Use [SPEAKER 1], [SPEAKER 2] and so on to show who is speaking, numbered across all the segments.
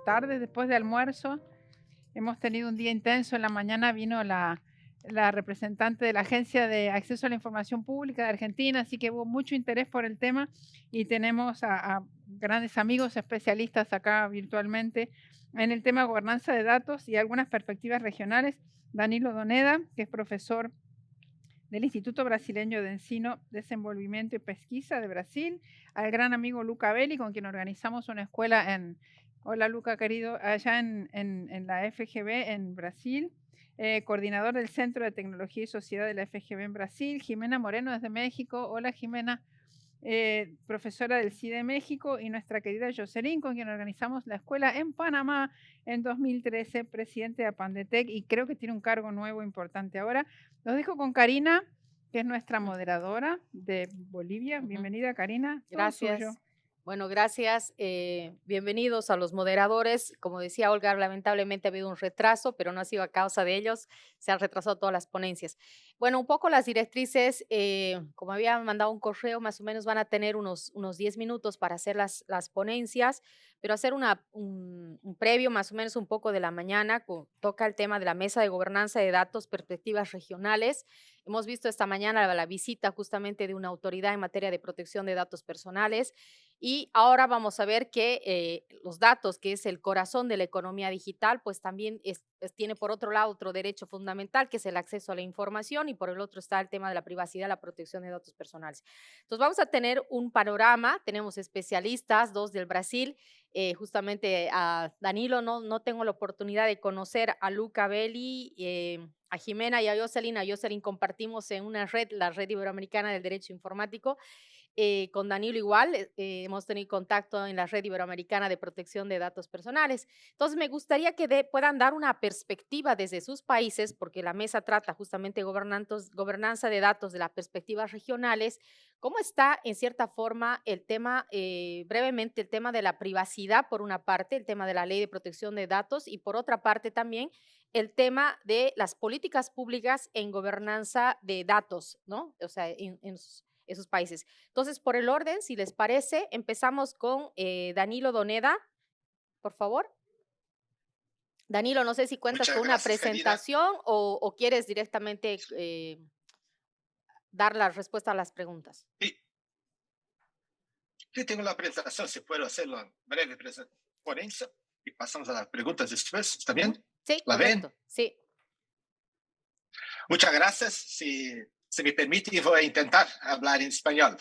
[SPEAKER 1] tarde, después de almuerzo. Hemos tenido un día intenso. En la mañana vino la representante de la Agencia de Acceso a la Información Pública de Argentina, así que hubo mucho interés por el tema y tenemos a grandes amigos especialistas acá virtualmente en el tema gobernanza de datos y algunas perspectivas regionales. Danilo Doneda, que es profesor del Instituto Brasileño de Ensino, Desenvolvimiento y Pesquisa de Brasil, al gran amigo Luca Belli, con quien organizamos una escuela hola Luca querido, allá en la FGB en Brasil, coordinador del Centro de Tecnología y Sociedad de la FGB en Brasil, Jimena Moreno desde México, hola Jimena, profesora del CIDE México, y nuestra querida Jocelyn, con quien organizamos la escuela en Panamá en 2013, presidente de Apandetec, y creo que tiene un cargo nuevo importante ahora. Los dejo con Karina, que es nuestra moderadora de Bolivia. Bienvenida, Karina, todo tuyo.
[SPEAKER 2] Gracias. Bueno, gracias. Bienvenidos a los moderadores. Como decía Olga, lamentablemente ha habido un retraso, pero no ha sido a causa de ellos. Se han retrasado todas las ponencias. Bueno, un poco las directrices, como había mandado un correo, más o menos van a tener unos 10 minutos para hacer las ponencias, pero hacer un previo más o menos un poco de la mañana. Toca el tema de la mesa de gobernanza de datos, perspectivas regionales. Hemos visto esta mañana la visita justamente de una autoridad en materia de protección de datos personales y ahora vamos a ver que los datos, que es el corazón de la economía digital, pues también tiene por otro lado otro derecho fundamental, que es el acceso a la información, y por el otro está el tema de la privacidad, la protección de datos personales. Entonces vamos a tener un panorama, tenemos especialistas, dos del Brasil, justamente a Danilo, no tengo la oportunidad de conocer a Luca Belli, a Jimena y a Jocelyn. A Jocelyn compartimos en una red, la Red Iberoamericana del Derecho Informático. Con Danilo igual, hemos tenido contacto en la Red Iberoamericana de Protección de Datos Personales. Entonces, me gustaría que puedan dar una perspectiva desde sus países, porque la mesa trata justamente gobernanza de datos de las perspectivas regionales. ¿Cómo está, en cierta forma, el tema, brevemente, el tema de la privacidad, por una parte, el tema de la ley de protección de datos, y por otra parte también el tema de las políticas públicas en gobernanza de datos, ¿no? O sea, en esos países. Entonces, por el orden, si les parece, empezamos con Danilo Doneda, por favor. Danilo, no sé si cuentas
[SPEAKER 3] Muchas
[SPEAKER 2] con una
[SPEAKER 3] gracias, Karina.
[SPEAKER 2] presentación o quieres directamente dar la respuesta a las preguntas.
[SPEAKER 3] Sí, sí tengo la presentación, si puedo hacer una breve ponencia y pasamos a las preguntas después, ¿está bien?
[SPEAKER 2] Ujú. Sí,
[SPEAKER 3] ¿La ven?
[SPEAKER 2] correcto, sí.
[SPEAKER 3] Muchas gracias. Si me permite, voy a intentar hablar en español.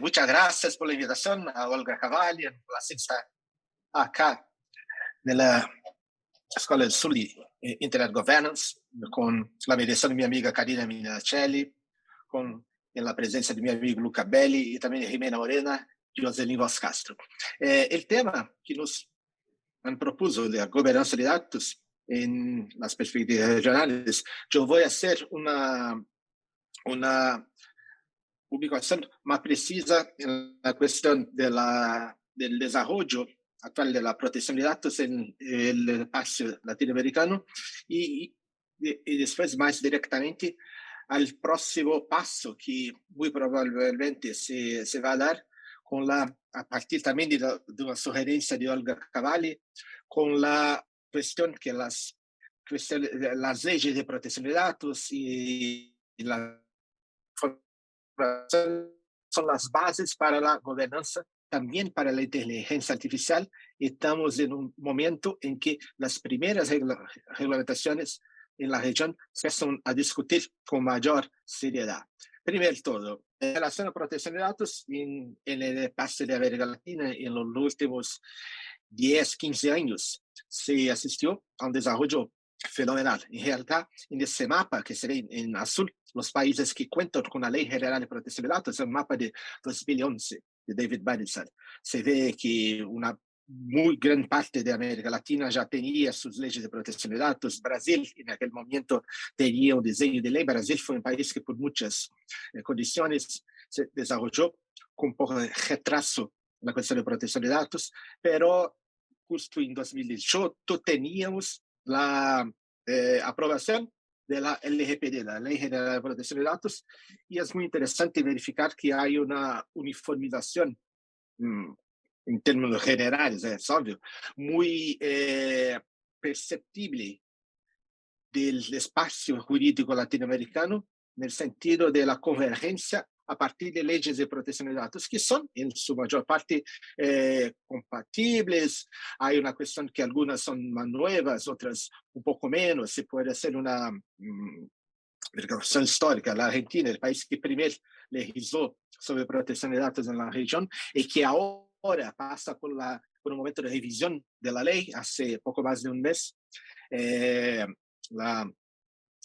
[SPEAKER 3] Muchas gracias por la invitación a Olga Cavalli, por la ciencia acá de la Escuela del Sur de Internet Governance, con la mediación de mi amiga Karina Minacelli, con en la presencia de mi amigo Luca Belli y también de Jimena Morena y Joselín Vos Castro. El tema que nos han propuesto de la gobernanza de datos en las perspectivas regionales, yo voy a hacer una ubicación más precisa en la cuestión del desarrollo actual de la protección de datos en el espacio latinoamericano y después más directamente al próximo paso que muy probablemente se va a dar a partir también de una sugerencia de Olga Cavalli, con la cuestión que las leyes de protección de datos y la son las bases para la gobernanza, también para la inteligencia artificial. Estamos en un momento en que las primeras reglamentaciones en la región se empiezan a discutir con mayor seriedad. Primero todo, en relación a protección de datos, en el espacio de América Latina, en los últimos 10, 15 años, se asistió a un desarrollo fenomenal. En realidad, en ese mapa que se ve en azul, los países que cuentan con la Ley General de Protección de Datos, es un mapa de 2011 de David Badison. Se ve que una muy gran parte de América Latina ya tenía sus leyes de protección de datos. Brasil, en aquel momento, tenía un diseño de ley. Brasil fue un país que por muchas condiciones se desarrolló con un poco de retraso en la cuestión de protección de datos, pero justo en 2018 teníamos la aprobación de la LGPD, la Ley General de Protección de Datos, y es muy interesante verificar que hay una uniformización en términos generales, es obvio, muy perceptible del espacio jurídico latinoamericano en el sentido de la convergencia a partir de leyes de protección de datos que son en su mayor parte compatibles. Hay una cuestión que algunas son más nuevas, otras un poco menos. Se puede hacer una regresión histórica. La Argentina, el país que primero legisló sobre protección de datos en la región y que ahora pasa por un momento de revisión de la ley hace poco más de un mes. La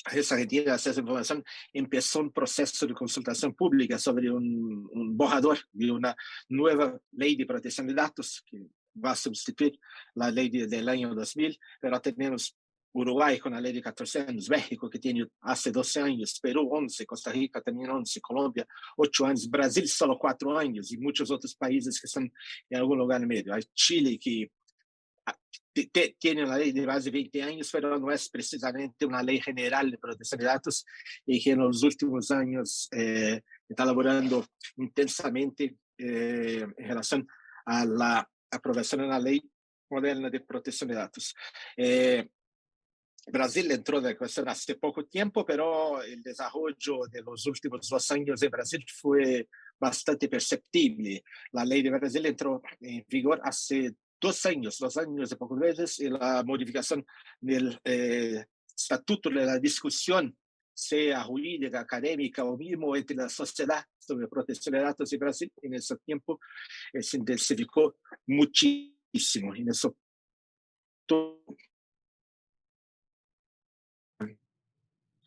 [SPEAKER 3] Agencia Argentina de Acceso a la Información empezó un proceso de consultación pública sobre un borrador de una nueva ley de protección de datos que va a sustituir la ley del año 2000, pero tenemos Uruguay con la ley de 14 años, México que tiene hace 12 años, Perú 11, Costa Rica también 11, Colombia 8 años, Brasil solo 4 años y muchos otros países que están en algún lugar en medio. Hay Chile que tiene una ley de más de 20 años, pero no es precisamente una ley general de protección de datos y que en los últimos años está laborando intensamente en relación a la aprobación de una ley moderna de protección de datos. Brasil entró en la ecuación hace poco tiempo, pero el desarrollo de los últimos 2 años en Brasil fue bastante perceptible. La ley de Brasil entró en vigor hace 2 años de pocos meses, y la modificación del estatuto de la discusión, sea jurídica, académica o mismo entre la sociedad sobre protección de datos en Brasil, en ese tiempo se intensificó muchísimo. En eso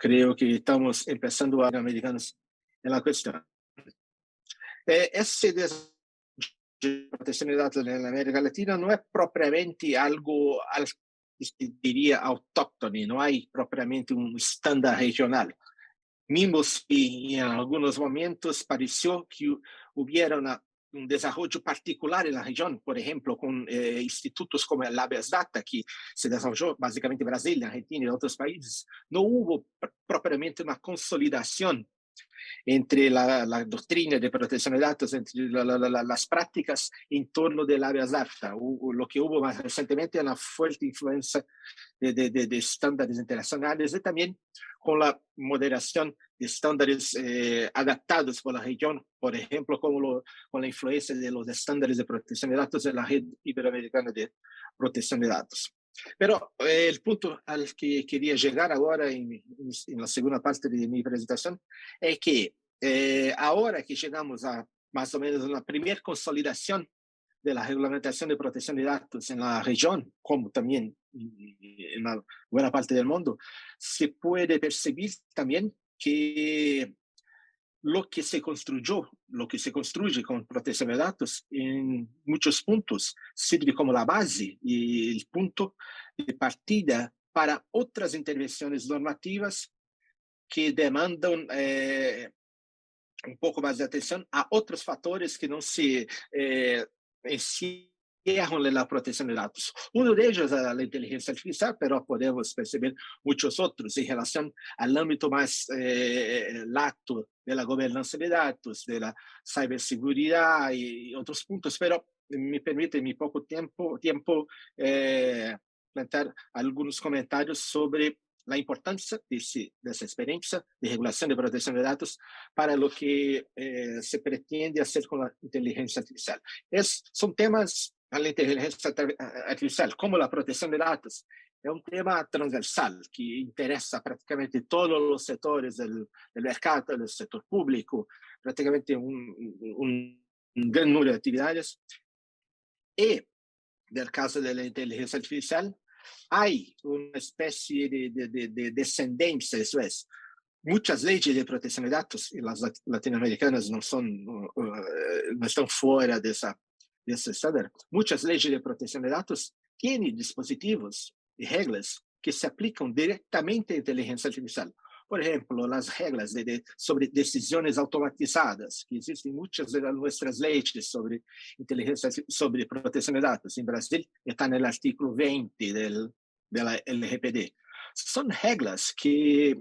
[SPEAKER 3] creo que estamos empezando a ver americanos en la cuestión. Ese desarrollo de protección de datos en América Latina no es propiamente algo, diría, autóctono, no hay propiamente un estándar regional. Mismo si en algunos momentos pareció que hubiera un desarrollo particular en la región, por ejemplo, con institutos como el Habeas Data, que se desarrolló básicamente en Brasil, Argentina y otros países, no hubo propiamente una consolidación entre la doctrina de protección de datos, entre las prácticas en torno del Habeas Data. Lo que hubo más recientemente es una fuerte influencia de estándares internacionales y también con la moderación de estándares adaptados por la región, por ejemplo, con la influencia de los estándares de protección de datos en la red iberoamericana de protección de datos. Pero el punto al que quería llegar ahora en la segunda parte de mi presentación es que ahora que llegamos a más o menos una primera consolidación de la reglamentación de protección de datos en la región, como también en la buena parte del mundo, se puede percibir también que lo que se construye con protección de datos en muchos puntos sirve como la base y el punto de partida para otras intervenciones normativas que demandan un poco más de atención a otros factores que no se encierran en la protección de datos. Uno de ellos es la inteligencia artificial, pero podemos percibir muchos otros en relación al ámbito más lato de la gobernanza de datos, de la ciberseguridad y otros puntos, pero me permite en mi poco tiempo plantear algunos comentarios sobre la importancia de esa experiencia de regulación de protección de datos para lo que se pretende hacer con la inteligencia artificial. Son temas a la inteligencia artificial, como la protección de datos. Es un tema transversal que interesa prácticamente todos los sectores del mercado, del sector público, prácticamente un gran número de actividades. Y del caso de la inteligencia artificial, hay una especie de descendencia, eso es. Muchas leyes de protección de datos, y las latinoamericanas no están fuera de ese estándar. Muchas leyes de protección de datos tienen dispositivos y reglas que se aplican directamente a inteligencia artificial. Por ejemplo, las reglas sobre decisiones automatizadas, que existen muchas de nuestras leyes sobre inteligencia, sobre protección de datos. En Brasil está en el artículo 20 de la LGPD. Son reglas que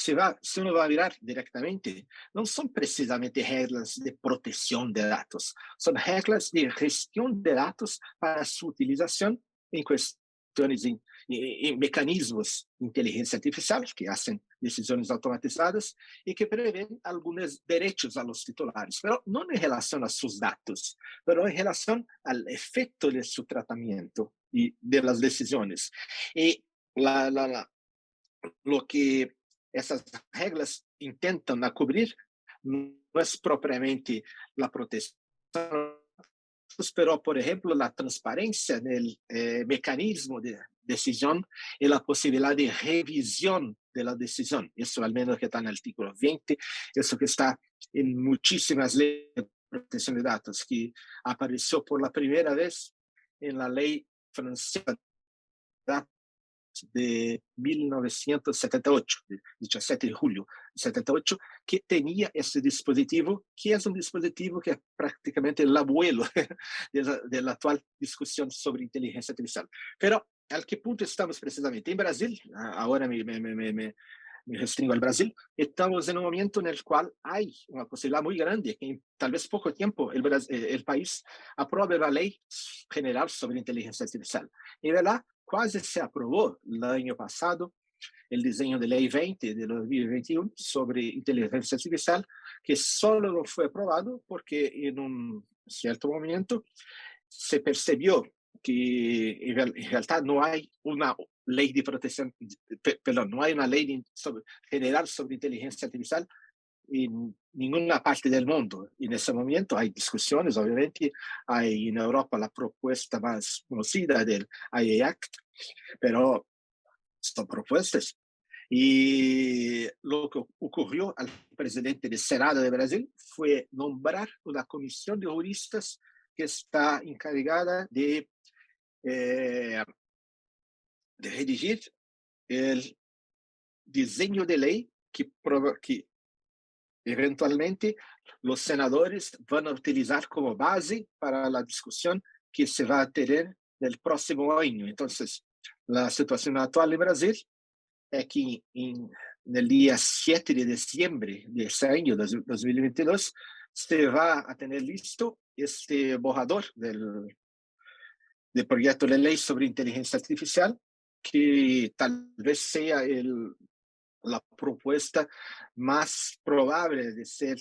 [SPEAKER 3] se uno va a mirar directamente, no son precisamente reglas de protección de datos, son reglas de gestión de datos para su utilización en cuestiones, en mecanismos de inteligencia artificial que hacen decisiones automatizadas y que prevén algunos derechos a los titulares, pero no en relación a sus datos, pero en relación al efecto de su tratamiento y de las decisiones. Y lo que essas regras intentam cobrir não é propriamente a proteção, pero, por exemplo, a transparência no mecanismo de decisão e a possibilidade de revisão da decisão. Isso, ao menos, que está no artículo 20, isso que está em muitíssimas leis de proteção de dados, que apareceu por la primeira vez na lei francesa de 1978, de 17 de julio de 78, que tenía ese dispositivo, que es un dispositivo que es prácticamente el abuelo de la actual discusión sobre inteligencia artificial. Pero, ¿al qué punto estamos precisamente? En Brasil, ahora me restringo al Brasil, estamos en un momento en el cual hay una posibilidad muy grande que en tal vez poco tiempo el país apruebe la ley general sobre inteligencia artificial. Y verdad, quase se aprovou no ano passado o desenho de lei 20 de 2021 sobre inteligência artificial, que só não foi aprovado porque em certo momento se percebeu que em realidade não há uma lei de proteção, perdão, não há uma lei general sobre inteligência artificial en ninguna parte del mundo. Y en ese momento hay discusiones, obviamente, hay en Europa la propuesta más conocida del IA Act, pero son propuestas. Y lo que ocurrió al presidente del Senado de Brasil fue nombrar una comisión de juristas que está encargada de redigir el diseño de ley que eventualmente los senadores van a utilizar como base para la discusión que se va a tener el próximo año. Entonces, la situación actual en Brasil es que en el día 7 de diciembre de ese año, 2022, se va a tener listo este borrador del proyecto de ley sobre inteligencia artificial, que tal vez sea la propuesta más probable de ser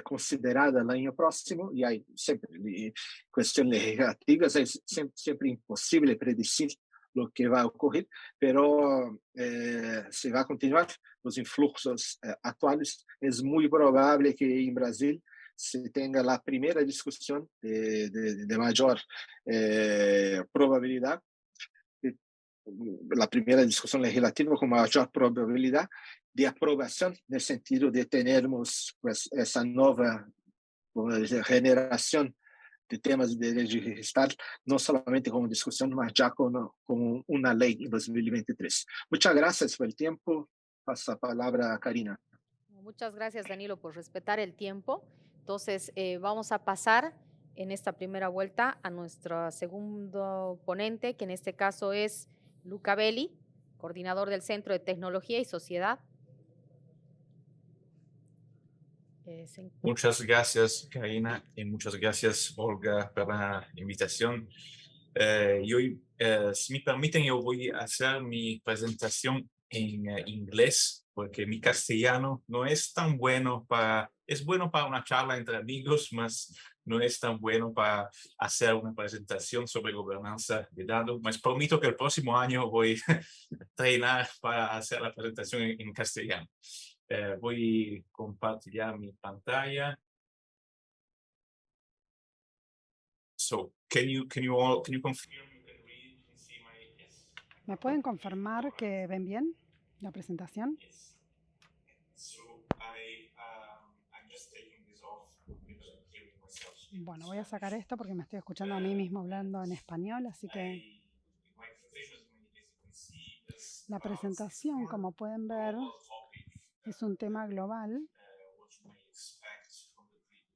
[SPEAKER 3] considerada el año próximo, y hay siempre cuestiones legislativas, es siempre imposible predecir lo que va a ocurrir, pero se va a continuar los influxos actuales. Es muy probable que en Brasil se tenga la primera discusión de mayor probabilidad, la primera discusión legislativa con mayor probabilidad de aprobación, en el sentido de tenermos pues, esa nueva generación de temas de derecho digital, no solamente como discusión, mas ya como una ley en 2023. Muchas gracias por el tiempo. Paso la palabra a Karina.
[SPEAKER 2] Muchas gracias, Danilo, por respetar el tiempo. Entonces, vamos a pasar en esta primera vuelta a nuestro segundo ponente, que en este caso es Luca Belli, coordinador del Centro de Tecnología y Sociedad.
[SPEAKER 4] Muchas gracias, Karina, y muchas gracias, Olga, por la invitación. Y hoy, si me permiten, yo voy a hacer mi presentación en inglés, porque mi castellano no es tan bueno es bueno para una charla entre amigos, mas no es tan bueno para hacer una presentación sobre gobernanza de datos. Mas prometo que el próximo año voy a treinar para hacer la presentación en castellano. Voy a compartir mi pantalla. So, can you confirm you can read and see my yes?
[SPEAKER 5] ¿Me pueden confirmar que ven bien la presentación?
[SPEAKER 4] Yes. So I'm just taking this off because I'm hearing myself.
[SPEAKER 5] Bueno, voy a sacar esto porque me estoy escuchando a mí mismo hablando en español, así que la presentación, como pueden ver, es un tema global,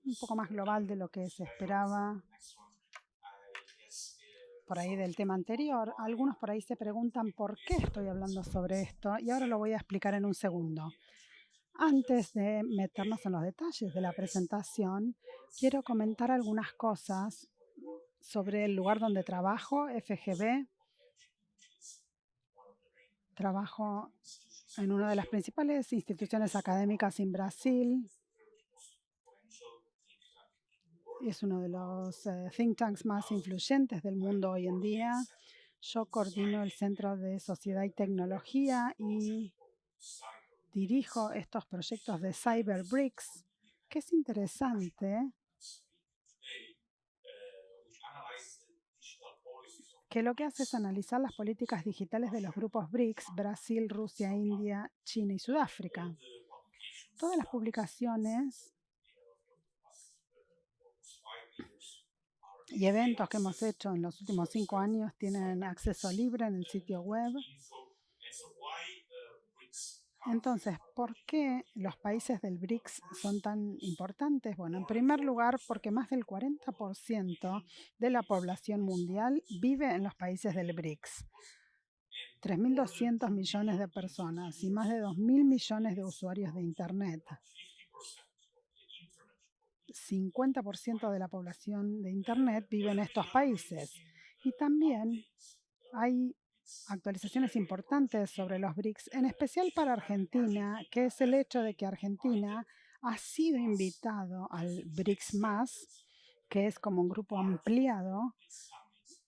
[SPEAKER 5] un poco más global de lo que se esperaba por ahí del tema anterior. Algunos por ahí se preguntan por qué estoy hablando sobre esto y ahora lo voy a explicar en un segundo. Antes de meternos en los detalles de la presentación, quiero comentar algunas cosas sobre el lugar donde trabajo, FGV. Trabajo en una de las principales instituciones académicas en Brasil. Es uno de los think tanks más influyentes del mundo hoy en día. Yo coordino el Centro de Sociedad y Tecnología y dirijo estos proyectos de CyberBRICS, que es interesante que lo que hace es analizar las políticas digitales de los grupos BRICS, Brasil, Rusia, India, China y Sudáfrica. Todas las publicaciones y eventos que hemos hecho en los últimos 5 años tienen acceso libre en el sitio web. Entonces, ¿por qué los países del BRICS son tan importantes? Bueno, en primer lugar, porque más del 40% de la población mundial vive en los países del BRICS. 3.200 millones de personas y más de 2.000 millones de usuarios de Internet. 50% de la población de Internet vive en estos países. Y también hay actualizaciones importantes sobre los BRICS, en especial para Argentina, que es el hecho de que Argentina ha sido invitado al BRICS+, que es como un grupo ampliado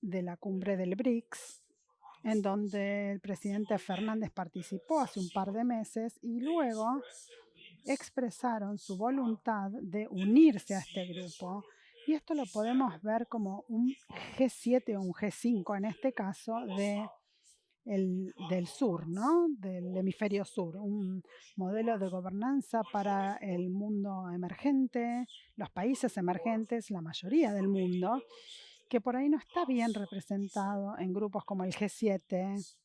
[SPEAKER 5] de la cumbre del BRICS, en donde el presidente Fernández participó hace un par de meses y luego expresaron su voluntad de unirse a este grupo. Y esto lo podemos ver como un G7 o un G5 en este caso del sur, ¿no? Del hemisferio sur, un modelo de gobernanza para el mundo emergente, los países emergentes, la mayoría del mundo, que por ahí no está bien representado en grupos como el G7.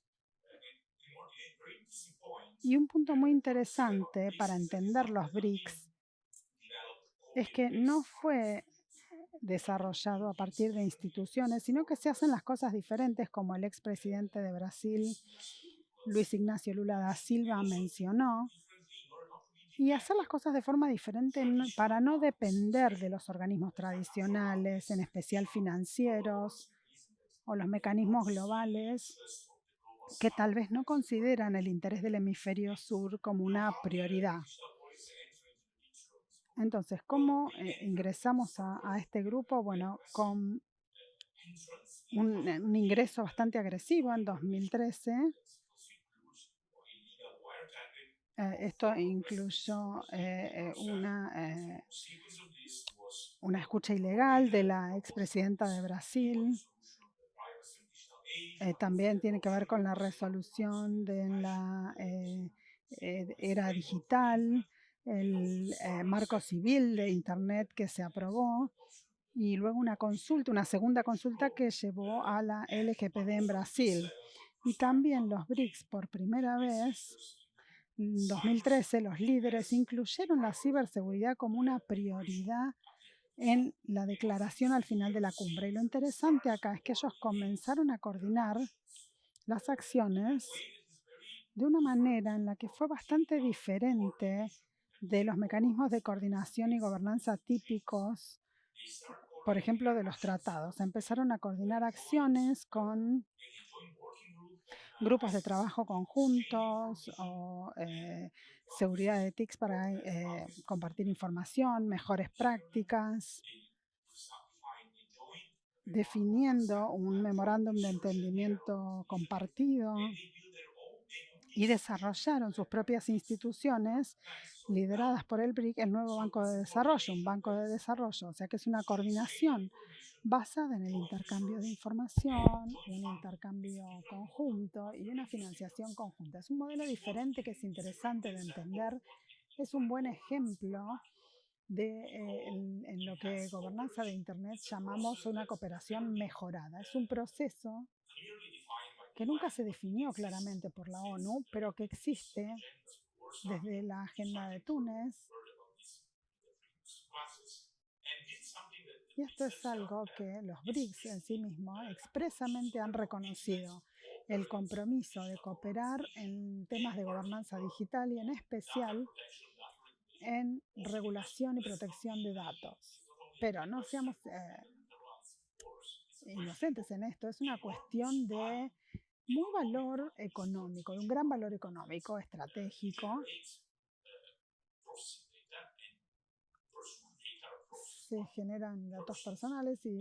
[SPEAKER 5] Y un punto muy interesante para entender los BRICS es que no fue desarrollado a partir de instituciones, sino que se hacen las cosas diferentes, como el expresidente de Brasil, Luis Ignacio Lula da Silva, mencionó, y hacer las cosas de forma diferente para no depender de los organismos tradicionales, en especial financieros, o los mecanismos globales que tal vez no consideran el interés del hemisferio sur como una prioridad. Entonces, ¿cómo ingresamos a este grupo? Bueno, con un ingreso bastante agresivo en 2013. Esto incluyó una escucha ilegal de la expresidenta de Brasil. También tiene que ver con la resolución de la era digital, el marco civil de Internet que se aprobó y luego una segunda consulta que llevó a la LGPD en Brasil. Y también los BRICS, por primera vez, en 2013, los líderes incluyeron la ciberseguridad como una prioridad en la declaración al final de la cumbre. Y lo interesante acá es que ellos comenzaron a coordinar las acciones de una manera en la que fue bastante diferente de los mecanismos de coordinación y gobernanza típicos, por ejemplo, de los tratados. Empezaron a coordinar acciones con grupos de trabajo conjuntos o seguridad de TICs para compartir información, mejores prácticas, definiendo un memorándum de entendimiento compartido y desarrollaron sus propias instituciones lideradas por el BRIC, el nuevo Banco de Desarrollo, un banco de desarrollo, o sea que es una coordinación basada en el intercambio de información, un intercambio conjunto y una financiación conjunta. Es un modelo diferente que es interesante de entender, es un buen ejemplo de en lo que gobernanza de Internet llamamos una cooperación mejorada. Es un proceso que nunca se definió claramente por la ONU, pero que existe desde la Agenda de Túnez. Y esto es algo que los BRICS en sí mismos expresamente han reconocido, el compromiso de cooperar en temas de gobernanza digital y en especial en regulación y protección de datos. Pero no seamos inocentes en esto, es una cuestión de muy valor económico, de un gran valor económico, estratégico. Se generan datos personales y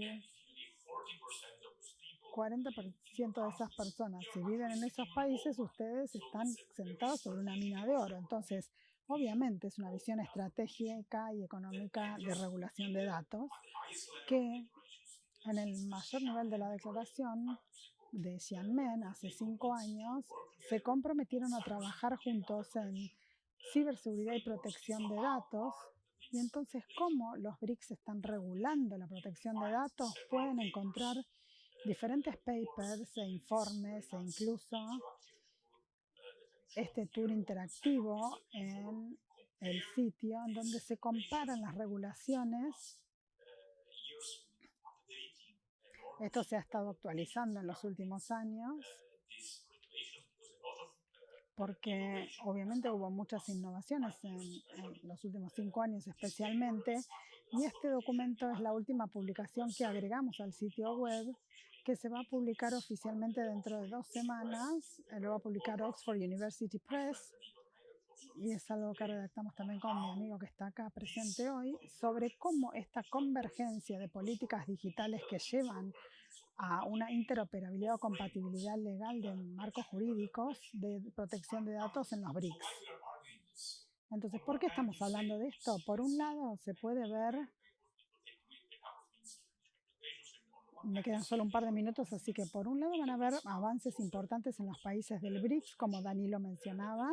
[SPEAKER 5] 40% de esas personas, si viven en esos países, ustedes están sentados sobre una mina de oro. Entonces, obviamente es una visión estratégica y económica de regulación de datos que en el mayor nivel de la declaración de Xiamen hace 5 años se comprometieron a trabajar juntos en ciberseguridad y protección de datos. Y entonces, ¿cómo los BRICS están regulando la protección de datos? Pueden encontrar diferentes papers e informes e incluso este tour interactivo en el sitio en donde se comparan las regulaciones. Esto se ha estado actualizando en los últimos años porque obviamente hubo muchas innovaciones en los últimos 5 años especialmente, y este documento es la última publicación que agregamos al sitio web, que se va a publicar oficialmente dentro de 2 semanas. Lo va a publicar Oxford University Press y es algo que redactamos también con mi amigo que está acá presente hoy, sobre cómo esta convergencia de políticas digitales que llevan a una interoperabilidad o compatibilidad legal de marcos jurídicos de protección de datos en los BRICS. Entonces, ¿por qué estamos hablando de esto? Por un lado, se puede ver, me quedan solo un par de minutos, así que por un lado van a ver avances importantes en los países del BRICS, como Danilo mencionaba.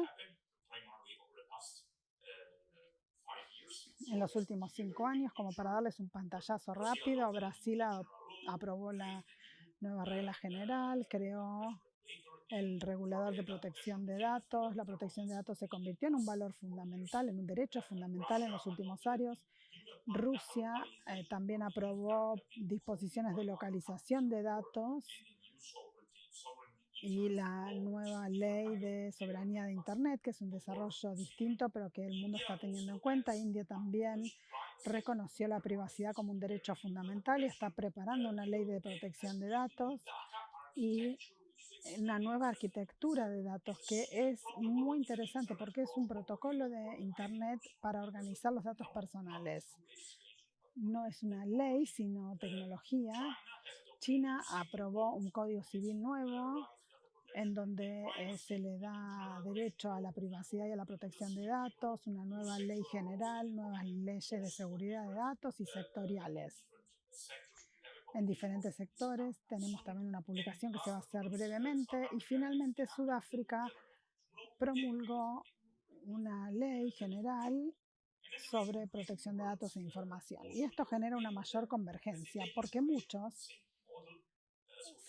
[SPEAKER 5] En los últimos 5 años, como para darles un pantallazo rápido, Brasil aprobó la nueva regla general, creó el regulador de protección de datos. La protección de datos se convirtió en un valor fundamental, en un derecho fundamental en los últimos años. Rusia también aprobó disposiciones de localización de datos y la nueva ley de soberanía de Internet, que es un desarrollo distinto, pero que el mundo está teniendo en cuenta. India también reconoció la privacidad como un derecho fundamental y está preparando una ley de protección de datos y una nueva arquitectura de datos que es muy interesante porque es un protocolo de Internet para organizar los datos personales. No es una ley, sino tecnología. China aprobó un código civil nuevo en donde se le da derecho a la privacidad y a la protección de datos, una nueva ley general, nuevas leyes de seguridad de datos y sectoriales. En diferentes sectores tenemos también una publicación que se va a hacer brevemente, y finalmente Sudáfrica promulgó una ley general sobre protección de datos e información. Y esto genera una mayor convergencia porque muchos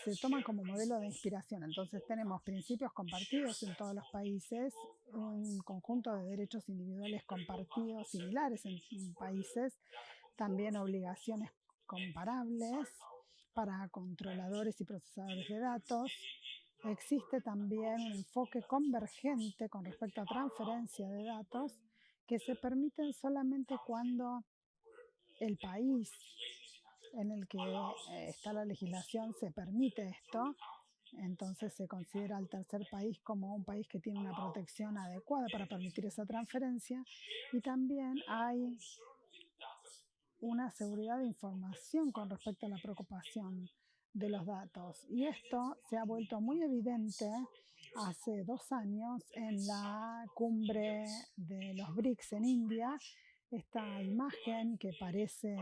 [SPEAKER 5] se toman como modelo de inspiración. Entonces tenemos principios compartidos en todos los países, un conjunto de derechos individuales compartidos similares en países, también obligaciones comparables para controladores y procesadores de datos. Existe también un enfoque convergente con respecto a transferencia de datos que se permiten solamente cuando el país en el que está la legislación se permite esto. Entonces se considera al tercer país como un país que tiene una protección adecuada para permitir esa transferencia, y también hay una seguridad de información con respecto a la preocupación de los datos. Y esto se ha vuelto muy evidente hace 2 años en la cumbre de los BRICS en India. Esta imagen que parece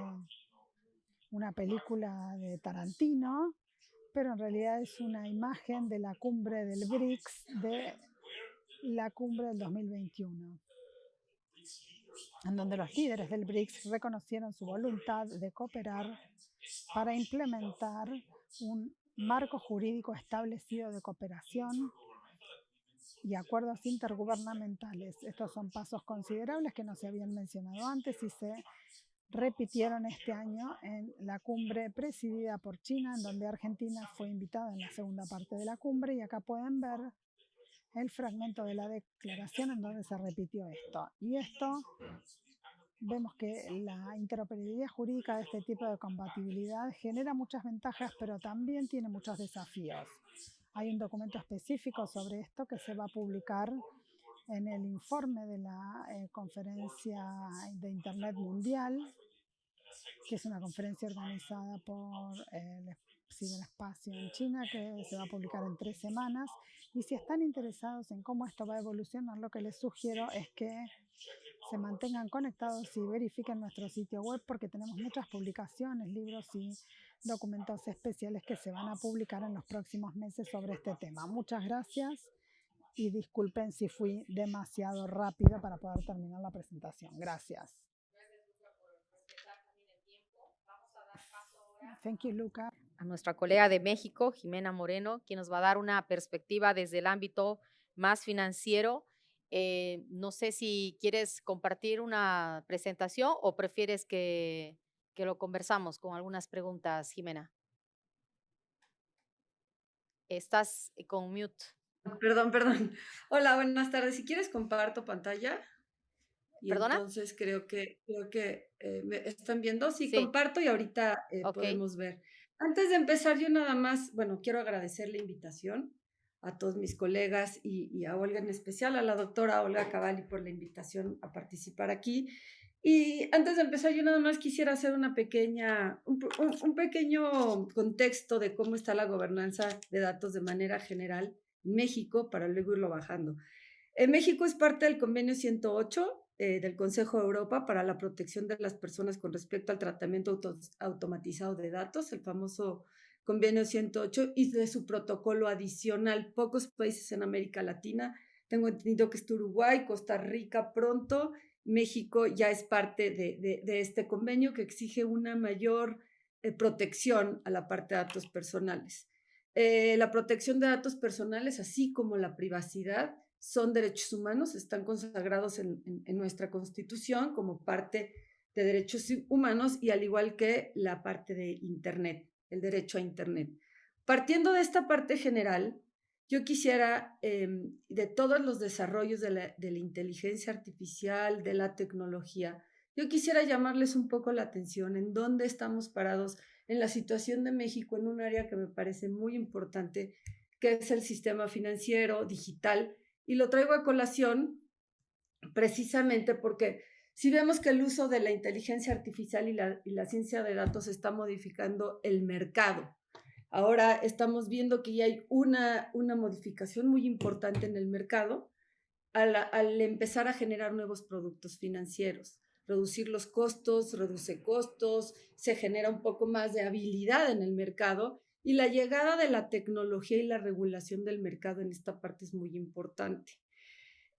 [SPEAKER 5] una película de Tarantino, pero en realidad es una imagen de la cumbre del BRICS, de la cumbre del 2021, en donde los líderes del BRICS reconocieron su voluntad de cooperar para implementar un marco jurídico establecido de cooperación y acuerdos intergubernamentales. Estos son pasos considerables que no se habían mencionado antes y se repitieron este año en la cumbre presidida por China, en donde Argentina fue invitada en la segunda parte de la cumbre. Y acá pueden ver el fragmento de la declaración en donde se repitió esto. Y esto vemos que la interoperabilidad jurídica de este tipo de compatibilidad genera muchas ventajas, pero también tiene muchos desafíos. Hay un documento específico sobre esto que se va a publicar en el informe de la Conferencia de Internet Mundial, que es una conferencia organizada por el Ciberespacio en China, que se va a publicar en 3 semanas. Y si están interesados en cómo esto va a evolucionar, lo que les sugiero es que se mantengan conectados y verifiquen nuestro sitio web, porque tenemos muchas publicaciones, libros y documentos especiales que se van a publicar en los próximos meses sobre este tema. Muchas gracias y disculpen si fui demasiado rápida para poder terminar la presentación. Gracias. Thank you, Luca.
[SPEAKER 2] A nuestra colega de México, Jimena Moreno, quien nos va a dar una perspectiva desde el ámbito más financiero. No sé si quieres compartir una presentación o prefieres que lo conversamos con algunas preguntas, Jimena. Estás con mute.
[SPEAKER 6] Perdón. Hola, buenas tardes. Si quieres comparto pantalla. Y
[SPEAKER 2] ¿Perdona?
[SPEAKER 6] entonces creo que me están viendo. Sí,
[SPEAKER 2] Sí.
[SPEAKER 6] Comparto y ahorita
[SPEAKER 2] Ok.
[SPEAKER 6] podemos ver. Antes de empezar, yo nada más, quiero agradecer la invitación a todos mis colegas y a Olga en especial, a la doctora Olga Cavalli por la invitación a participar aquí. Y antes de empezar, yo nada más quisiera hacer un pequeño contexto de cómo está la gobernanza de datos de manera general en México, para luego irlo bajando. México es parte del convenio 108 del Consejo de Europa para la protección de las personas con respecto al tratamiento automatizado de datos, el famoso convenio 108, y de su protocolo adicional. Pocos países en América Latina, tengo entendido que es Uruguay, Costa Rica pronto. México ya es parte de este convenio que exige una mayor protección a la parte de datos personales. La protección de datos personales, así como la privacidad, son derechos humanos, están consagrados en nuestra Constitución como parte de derechos humanos, y al igual que la parte de Internet, el derecho a Internet. Partiendo de esta parte general, yo quisiera, de todos los desarrollos de la inteligencia artificial, de la tecnología, yo quisiera llamarles un poco la atención en dónde estamos parados en la situación de México, en un área que me parece muy importante, que es el sistema financiero digital. Y lo traigo a colación precisamente porque si vemos que el uso de la inteligencia artificial y la ciencia de datos está modificando el mercado. Ahora estamos viendo que ya hay una modificación muy importante en el mercado al empezar a generar nuevos productos financieros. Reducir los costos, reduce costos, se genera un poco más de habilidad en el mercado, y la llegada de la tecnología y la regulación del mercado en esta parte es muy importante.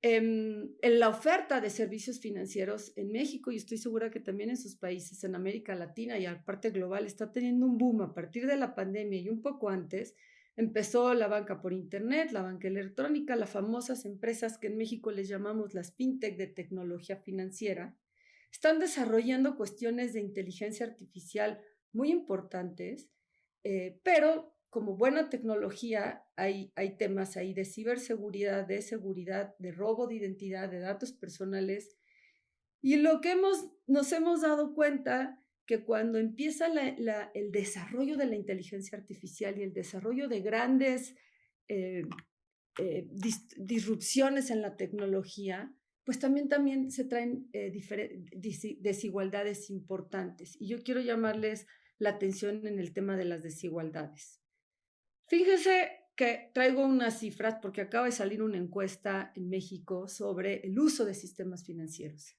[SPEAKER 6] En la oferta de servicios financieros en México, y estoy segura que también en sus países, en América Latina y a parte global, está teniendo un boom a partir de la pandemia y un poco antes. Empezó la banca por internet, la banca electrónica, las famosas empresas que en México les llamamos las fintech de tecnología financiera. Están desarrollando cuestiones de inteligencia artificial muy importantes, pero como buena tecnología hay temas ahí de ciberseguridad, de seguridad, de robo de identidad, de datos personales. Y lo que nos hemos dado cuenta que cuando empieza el desarrollo de la inteligencia artificial y el desarrollo de grandes disrupciones en la tecnología, pues también se traen desigualdades importantes. Y yo quiero llamarles la atención en el tema de las desigualdades. Fíjense que traigo unas cifras porque acaba de salir una encuesta en México sobre el uso de sistemas financieros.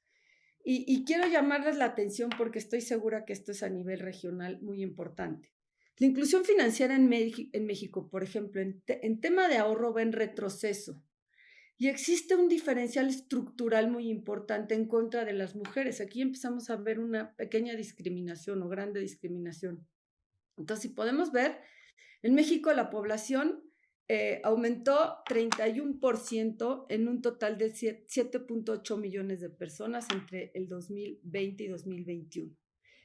[SPEAKER 6] Y quiero llamarles la atención porque estoy segura que esto es a nivel regional muy importante. La inclusión financiera en México, por ejemplo, en tema de ahorro va en retroceso. Y existe un diferencial estructural muy importante en contra de las mujeres. Aquí empezamos a ver una pequeña discriminación o grande discriminación. Entonces, si podemos ver, en México la población aumentó 31% en un total de 7.8 millones de personas entre el 2020 y 2021.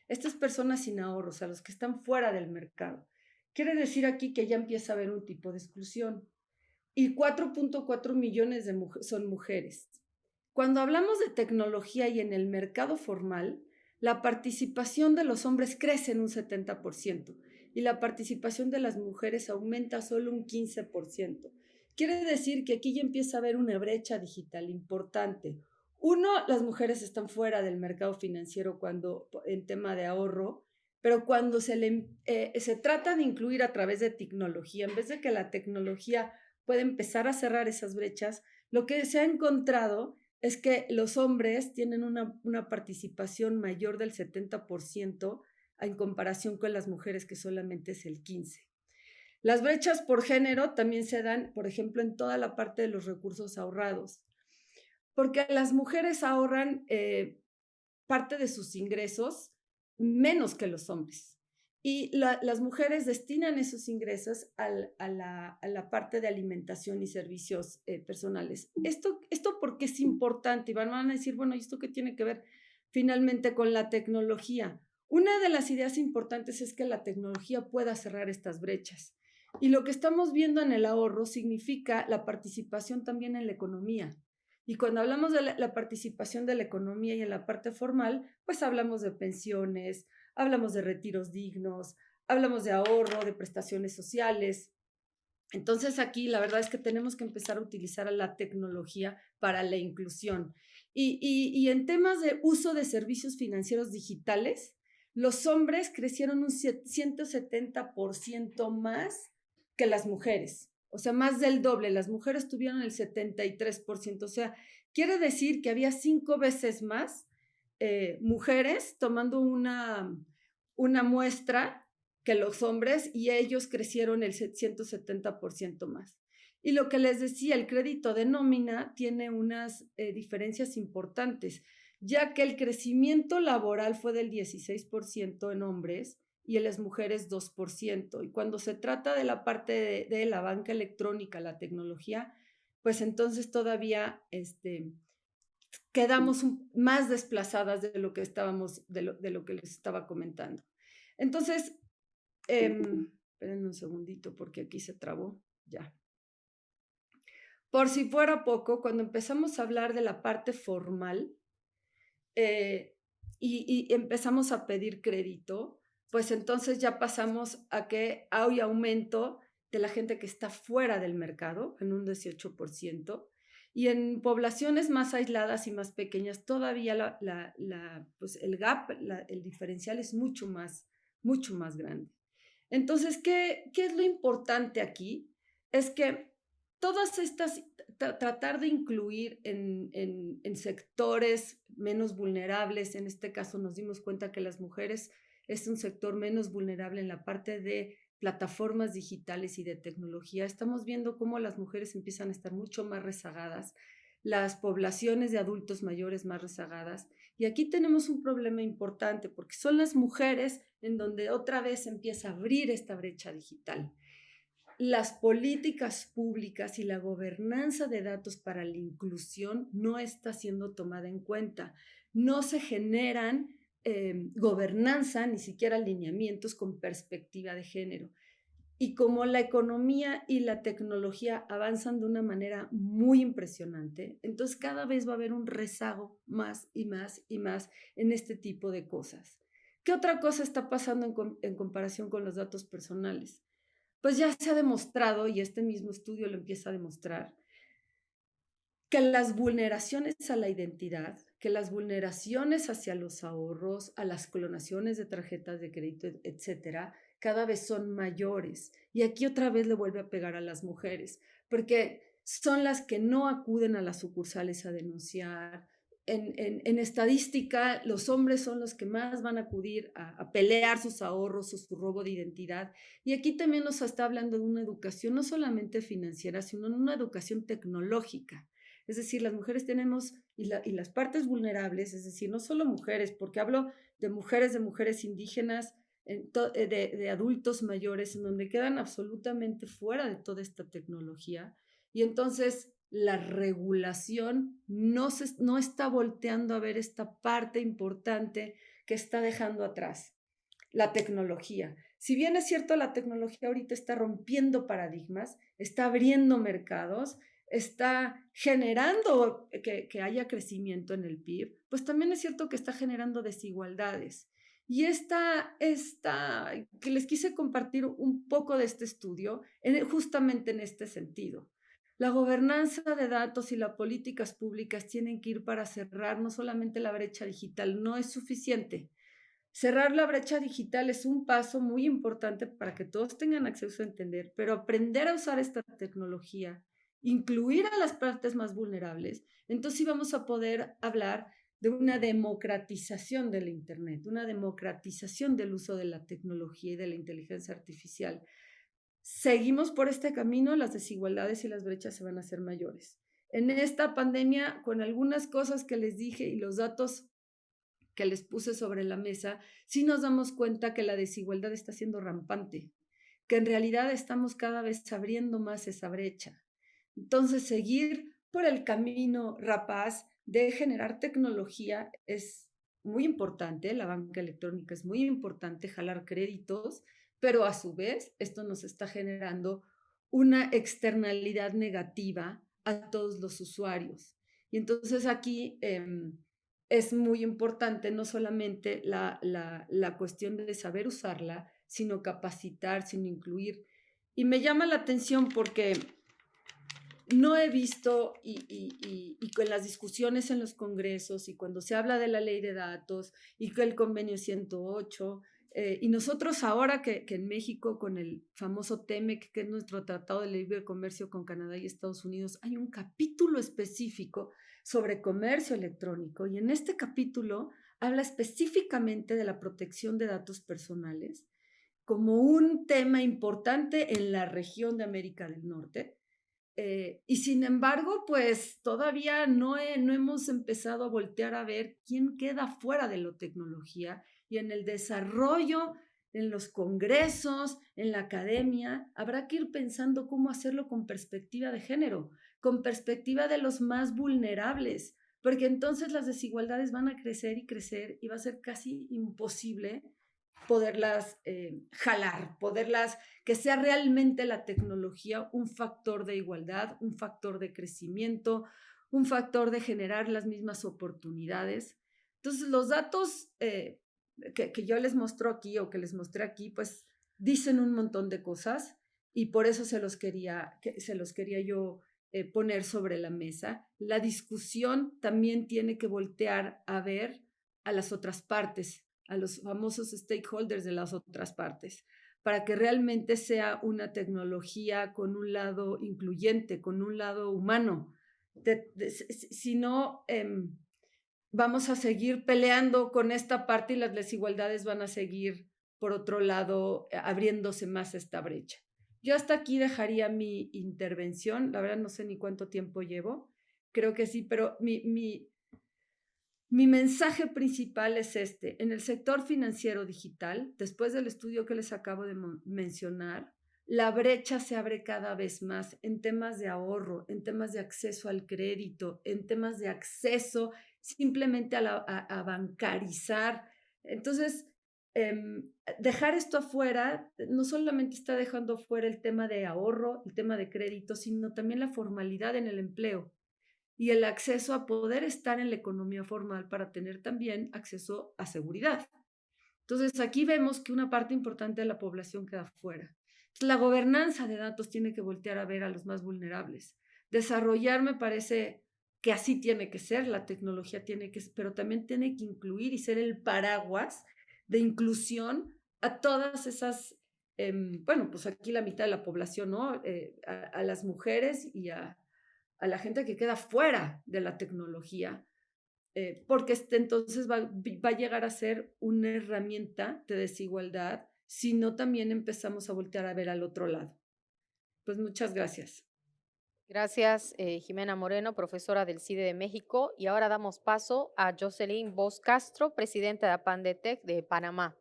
[SPEAKER 6] Estas personas sin ahorros, a los que están fuera del mercado. Quiere decir aquí que ya empieza a haber un tipo de exclusión. y 4.4 millones son mujeres. Cuando hablamos de tecnología y en el mercado formal, la participación de los hombres crece en un 70% y la participación de las mujeres aumenta solo un 15%. Quiere decir que aquí ya empieza a haber una brecha digital importante. Uno, las mujeres están fuera del mercado financiero en tema de ahorro, pero cuando se trata de incluir a través de tecnología, en vez de que la tecnología pueda empezar a cerrar esas brechas, lo que se ha encontrado es que los hombres tienen una participación mayor del 70% en comparación con las mujeres, que solamente es el 15%. Las brechas por género también se dan, por ejemplo, en toda la parte de los recursos ahorrados, porque las mujeres ahorran parte de sus ingresos menos que los hombres. Y las mujeres destinan esos ingresos a la parte de alimentación y servicios personales. ¿Esto por qué es importante? Y van a decir, bueno, ¿y esto qué tiene que ver finalmente con la tecnología? Una de las ideas importantes es que la tecnología pueda cerrar estas brechas. Y lo que estamos viendo en el ahorro significa la participación también en la economía. Y cuando hablamos de la participación de la economía y en la parte formal, pues hablamos de pensiones, hablamos de retiros dignos, hablamos de ahorro, de prestaciones sociales. Entonces aquí la verdad es que tenemos que empezar a utilizar la tecnología para la inclusión. Y en temas de uso de servicios financieros digitales, los hombres crecieron un 170% más que las mujeres. O sea, más del doble. Las mujeres tuvieron el 73%. O sea, quiere decir que había 5 veces más mujeres tomando una muestra que los hombres, y ellos crecieron el 170% más. Y lo que les decía, el crédito de nómina tiene unas diferencias importantes, ya que el crecimiento laboral fue del 16% en hombres y en las mujeres 2%. Y cuando se trata de la parte de la banca electrónica, la tecnología, pues entonces todavía quedamos más desplazadas de lo que les estaba comentando. Entonces, esperen un segundito porque aquí se trabó, ya. Por si fuera poco, cuando empezamos a hablar de la parte formal y empezamos a pedir crédito, pues entonces ya pasamos a que hay aumento de la gente que está fuera del mercado en un 18%. Y en poblaciones más aisladas y más pequeñas, todavía pues el gap, el diferencial es mucho más grande. Entonces, ¿qué es lo importante aquí? Es que todas estas, tratar de incluir en sectores menos vulnerables, en este caso nos dimos cuenta que las mujeres es un sector menos vulnerable en la parte de plataformas digitales y de tecnología. Estamos viendo cómo las mujeres empiezan a estar mucho más rezagadas, las poblaciones de adultos mayores más rezagadas. Y aquí tenemos un problema importante porque son las mujeres en donde otra vez empieza a abrir esta brecha digital. Las políticas públicas y la gobernanza de datos para la inclusión no está siendo tomada en cuenta. No se generan gobernanza, ni siquiera alineamientos con perspectiva de género. Y como la economía y la tecnología avanzan de una manera muy impresionante, entonces cada vez va a haber un rezago más y más y más en este tipo de cosas. ¿Qué otra cosa está pasando en comparación con los datos personales? Pues ya se ha demostrado, y este mismo estudio lo empieza a demostrar, que las vulneraciones a la identidad, que las vulneraciones hacia los ahorros, a las clonaciones de tarjetas de crédito, etcétera, cada vez son mayores. Y aquí otra vez le vuelve a pegar a las mujeres, porque son las que no acuden a las sucursales a denunciar. En estadística, los hombres son los que más van a acudir a pelear sus ahorros o su robo de identidad. Y aquí también nos está hablando de una educación no solamente financiera, sino una educación tecnológica. Es decir, las mujeres tenemos, y las partes vulnerables, es decir, no solo mujeres, porque hablo de mujeres indígenas, de adultos mayores, en donde quedan absolutamente fuera de toda esta tecnología. Y entonces la regulación no está volteando a ver esta parte importante que está dejando atrás. la tecnología. Si bien es cierto, la tecnología ahorita está rompiendo paradigmas, está abriendo mercados, está generando que haya crecimiento en el PIB, pues también es cierto que está generando desigualdades. Y que les quise compartir un poco de este estudio justamente en este sentido. La gobernanza de datos y las políticas públicas tienen que ir para cerrar no solamente la brecha digital, no es suficiente. Cerrar la brecha digital es un paso muy importante para que todos tengan acceso a entender, pero aprender a usar esta tecnología, incluir a las partes más vulnerables, entonces sí vamos a poder hablar de una democratización del Internet, una democratización del uso de la tecnología y de la inteligencia artificial. Seguimos por este camino, las desigualdades y las brechas se van a hacer mayores. En esta pandemia, con algunas cosas que les dije y los datos que les puse sobre la mesa, sí nos damos cuenta que la desigualdad está siendo rampante, que en realidad estamos cada vez abriendo más esa brecha. Entonces, seguir por el camino rapaz de generar tecnología es muy importante, la banca electrónica es muy importante, jalar créditos, pero a su vez esto nos está generando una externalidad negativa a todos los usuarios. Y entonces aquí es muy importante no solamente la cuestión de saber usarla, sino capacitar, sino incluir. Y me llama la atención porque no he visto, y con las discusiones en los congresos, y cuando se habla de la ley de datos, y que el convenio 108, y nosotros ahora que en México, con el famoso TEMEC, que es nuestro Tratado de Libre Comercio con Canadá y Estados Unidos, hay un capítulo específico sobre comercio electrónico, y en este capítulo habla específicamente de la protección de datos personales como un tema importante en la región de América del Norte. Y sin embargo, pues todavía no hemos empezado a voltear a ver quién queda fuera de la tecnología y en el desarrollo, en los congresos, en la academia, habrá que ir pensando cómo hacerlo con perspectiva de género, con perspectiva de los más vulnerables, porque entonces las desigualdades van a crecer y va a ser casi imposible poderlas jalar, que sea realmente la tecnología un factor de igualdad, un factor de crecimiento, un factor de generar las mismas oportunidades. Entonces, los datos que yo les muestro aquí o que les mostré aquí, pues dicen un montón de cosas y por eso se los quería yo poner sobre la mesa. La discusión también tiene que voltear a ver a las otras partes, a los famosos stakeholders de las otras partes, para que realmente sea una tecnología con un lado incluyente, con un lado humano. Si no, vamos a seguir peleando con esta parte y las desigualdades van a seguir, por otro lado, abriéndose más esta brecha. Yo hasta aquí dejaría mi intervención. La verdad no sé ni cuánto tiempo llevo. Creo que sí, pero mi mensaje principal es este. En el sector financiero digital, después del estudio que les acabo de mencionar, la brecha se abre cada vez más en temas de ahorro, en temas de acceso al crédito, en temas de acceso simplemente a bancarizar. Entonces, dejar esto afuera no solamente está dejando fuera el tema de ahorro, el tema de crédito, sino también la formalidad en el empleo y el acceso a poder estar en la economía formal para tener también acceso a seguridad. Entonces, aquí vemos que una parte importante de la población queda fuera. La gobernanza de datos tiene que voltear a ver a los más vulnerables. Desarrollar me parece que así tiene que ser, la tecnología tiene que, pero también tiene que incluir y ser el paraguas de inclusión a todas esas, bueno, pues aquí la mitad de la población, ¿no? A las mujeres y a la gente que queda fuera de la tecnología, porque entonces va a llegar a ser una herramienta de desigualdad si no también empezamos a voltear a ver al otro lado. Pues muchas gracias.
[SPEAKER 2] Gracias, Jimena Moreno, profesora del CIDE de México. Y ahora damos paso a Jocelyn Bosch Castro, presidenta de APANDETEC de Panamá.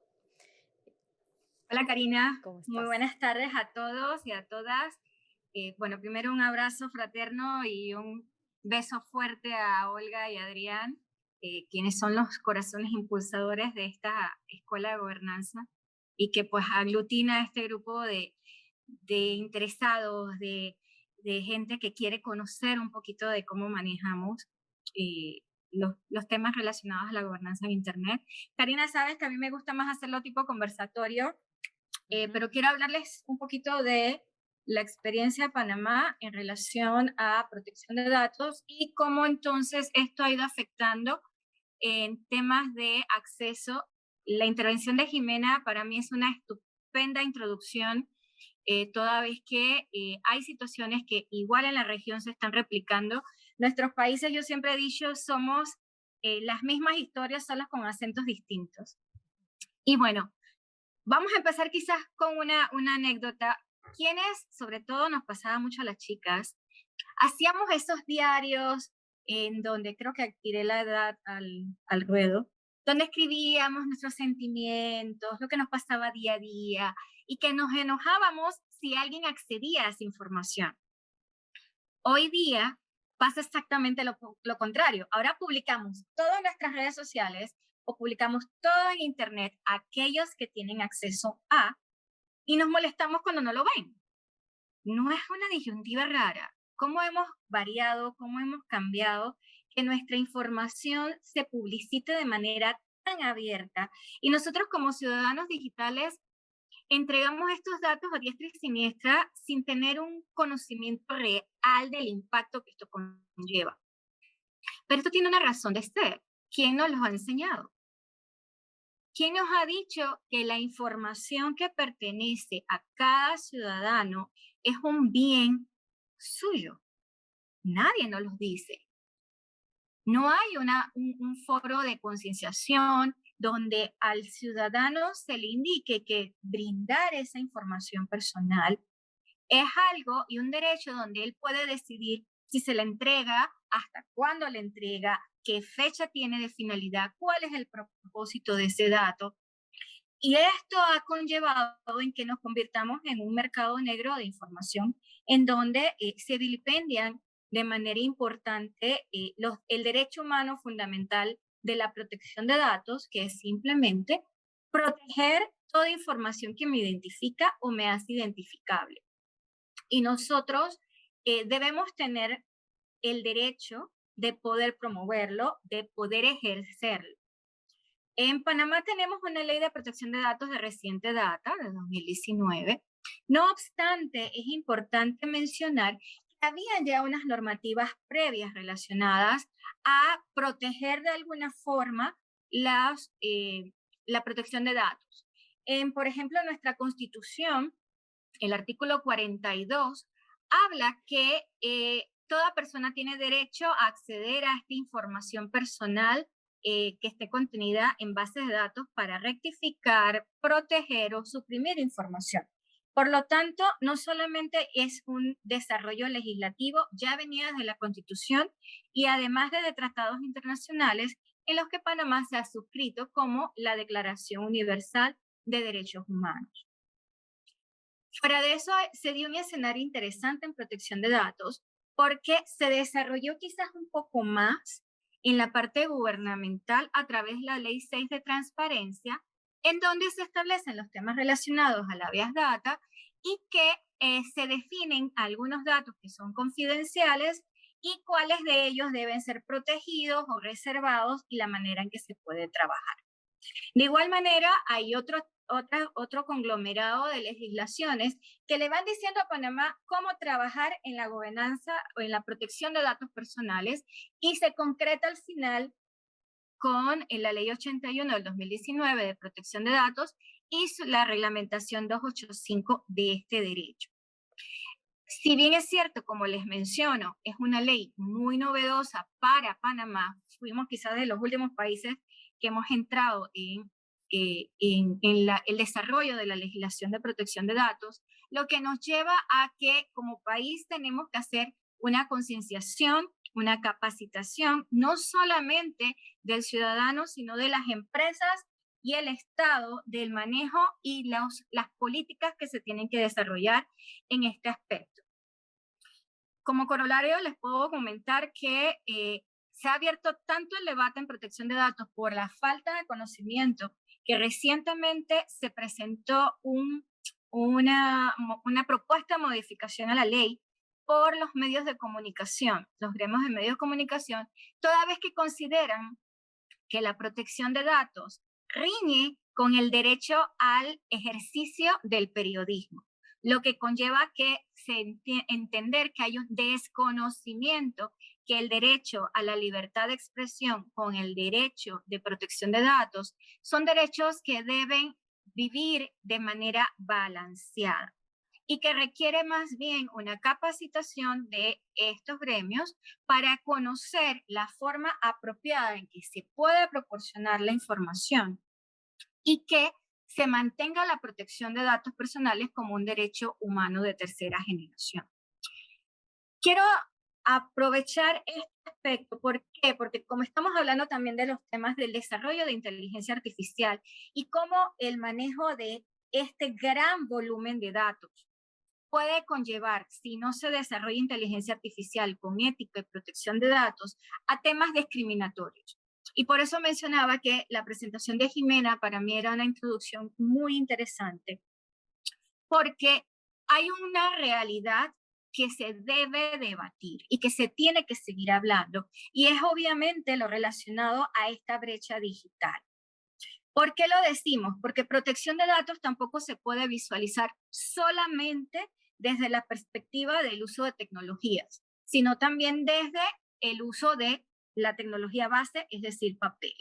[SPEAKER 7] Hola Karina,
[SPEAKER 2] ¿Cómo estás?
[SPEAKER 7] muy buenas tardes a todos y a todas. Bueno, primero un abrazo fraterno y un beso fuerte a Olga y Adrián, quienes son los corazones impulsadores de esta Escuela de Gobernanza. y que pues aglutina a este grupo de interesados, de gente que quiere conocer un poquito de cómo manejamos los temas relacionados a la gobernanza en Internet. Karina, sabes que a mí me gusta más hacerlo tipo conversatorio, pero quiero hablarles un poquito de la experiencia de Panamá en relación a protección de datos y cómo entonces esto ha ido afectando en temas de acceso. La intervención de Jimena para mí es una estupenda introducción, toda vez que hay situaciones que igual en la región se están replicando. Nuestros países, yo siempre he dicho, somos las mismas historias, solo con acentos distintos. Y bueno, vamos a empezar quizás con una anécdota. Quienes, sobre todo nos pasaba mucho a las chicas, hacíamos esos diarios en donde creo que tiré la edad al ruedo, donde escribíamos nuestros sentimientos, lo que nos pasaba día a día, y que nos enojábamos si alguien accedía a esa información. Hoy día pasa exactamente lo contrario. Ahora publicamos todo en nuestras redes sociales o publicamos todo en Internet, aquellos que tienen acceso a, y nos molestamos cuando no lo ven. No es una disyuntiva rara. ¿Cómo hemos variado, cómo hemos cambiado que nuestra información se publicite de manera tan abierta? Y nosotros como ciudadanos digitales entregamos estos datos a diestra y siniestra sin tener un conocimiento real del impacto que esto conlleva. Pero esto tiene una razón de ser. ¿Quién nos lo ha enseñado? ¿Quién nos ha dicho que la información que pertenece a cada ciudadano es un bien suyo? Nadie nos lo dice. No hay un foro de concienciación donde al ciudadano se le indique que brindar esa información personal es algo y un derecho donde él puede decidir si se le entrega, hasta cuándo le entrega, qué fecha tiene de finalidad, cuál es el propósito de ese dato. Y esto ha conllevado en que nos convirtamos en un mercado negro de información en donde se vilipendian de manera importante el derecho humano fundamental de la protección de datos, que es simplemente proteger toda información que me identifica o me hace identificable. Y nosotros debemos tener el derecho de poder promoverlo, de poder ejercerlo. En Panamá tenemos una ley de protección de datos de reciente data, de 2019. No obstante, es importante mencionar que había ya unas normativas previas relacionadas a proteger de alguna forma la protección de datos. Por ejemplo, nuestra Constitución, el artículo 42, habla que toda persona tiene derecho a acceder a esta información personal que esté contenida en bases de datos para rectificar, proteger o suprimir información. Por lo tanto, no solamente es un desarrollo legislativo, ya venía desde la Constitución y además de tratados internacionales en los que Panamá se ha suscrito, como la Declaración Universal de Derechos Humanos. Fuera de eso, se dio un escenario interesante en protección de datos porque se desarrolló quizás un poco más en la parte gubernamental a través de la Ley 6 de Transparencia, en donde se establecen los temas relacionados a la habeas data y que se definen algunos datos que son confidenciales y cuáles de ellos deben ser protegidos o reservados y la manera en que se puede trabajar. De igual manera, hay otro conglomerado de legislaciones que le van diciendo a Panamá cómo trabajar en la gobernanza o en la protección de datos personales y se concreta al final con la Ley 81 del 2019 de protección de datos y la reglamentación 285 de este derecho. Si bien es cierto, como les menciono, es una ley muy novedosa para Panamá, fuimos quizás de los últimos países que hemos entrado en el desarrollo de la legislación de protección de datos, lo que nos lleva a que como país tenemos que hacer una concienciación, una capacitación, no solamente del ciudadano, sino de las empresas y el Estado, del manejo y las políticas que se tienen que desarrollar en este aspecto. Como corolario, les puedo comentar que se ha abierto tanto el debate en protección de datos por la falta de conocimiento que recientemente se presentó una propuesta de modificación a la ley por los medios de comunicación, los gremios de medios de comunicación, toda vez que consideran que la protección de datos riñe con el derecho al ejercicio del periodismo, lo que conlleva que entender que hay un desconocimiento, que el derecho a la libertad de expresión con el derecho de protección de datos son derechos que deben vivir de manera balanceada y que requiere más bien una capacitación de estos gremios para conocer la forma apropiada en que se puede proporcionar la información y que se mantenga la protección de datos personales como un derecho humano de tercera generación. Quiero aprovechar este aspecto. ¿Por qué? Porque como estamos hablando también de los temas del desarrollo de inteligencia artificial y cómo el manejo de este gran volumen de datos puede conllevar, si no se desarrolla inteligencia artificial con ética y protección de datos, a temas discriminatorios. Y por eso mencionaba que la presentación de Jimena para mí era una introducción muy interesante, porque hay una realidad que se debe debatir y que se tiene que seguir hablando, y es obviamente lo relacionado a esta brecha digital. ¿Por qué lo decimos? Porque protección de datos tampoco se puede visualizar solamente desde la perspectiva del uso de tecnologías, sino también desde el uso de la tecnología base, es decir, papel.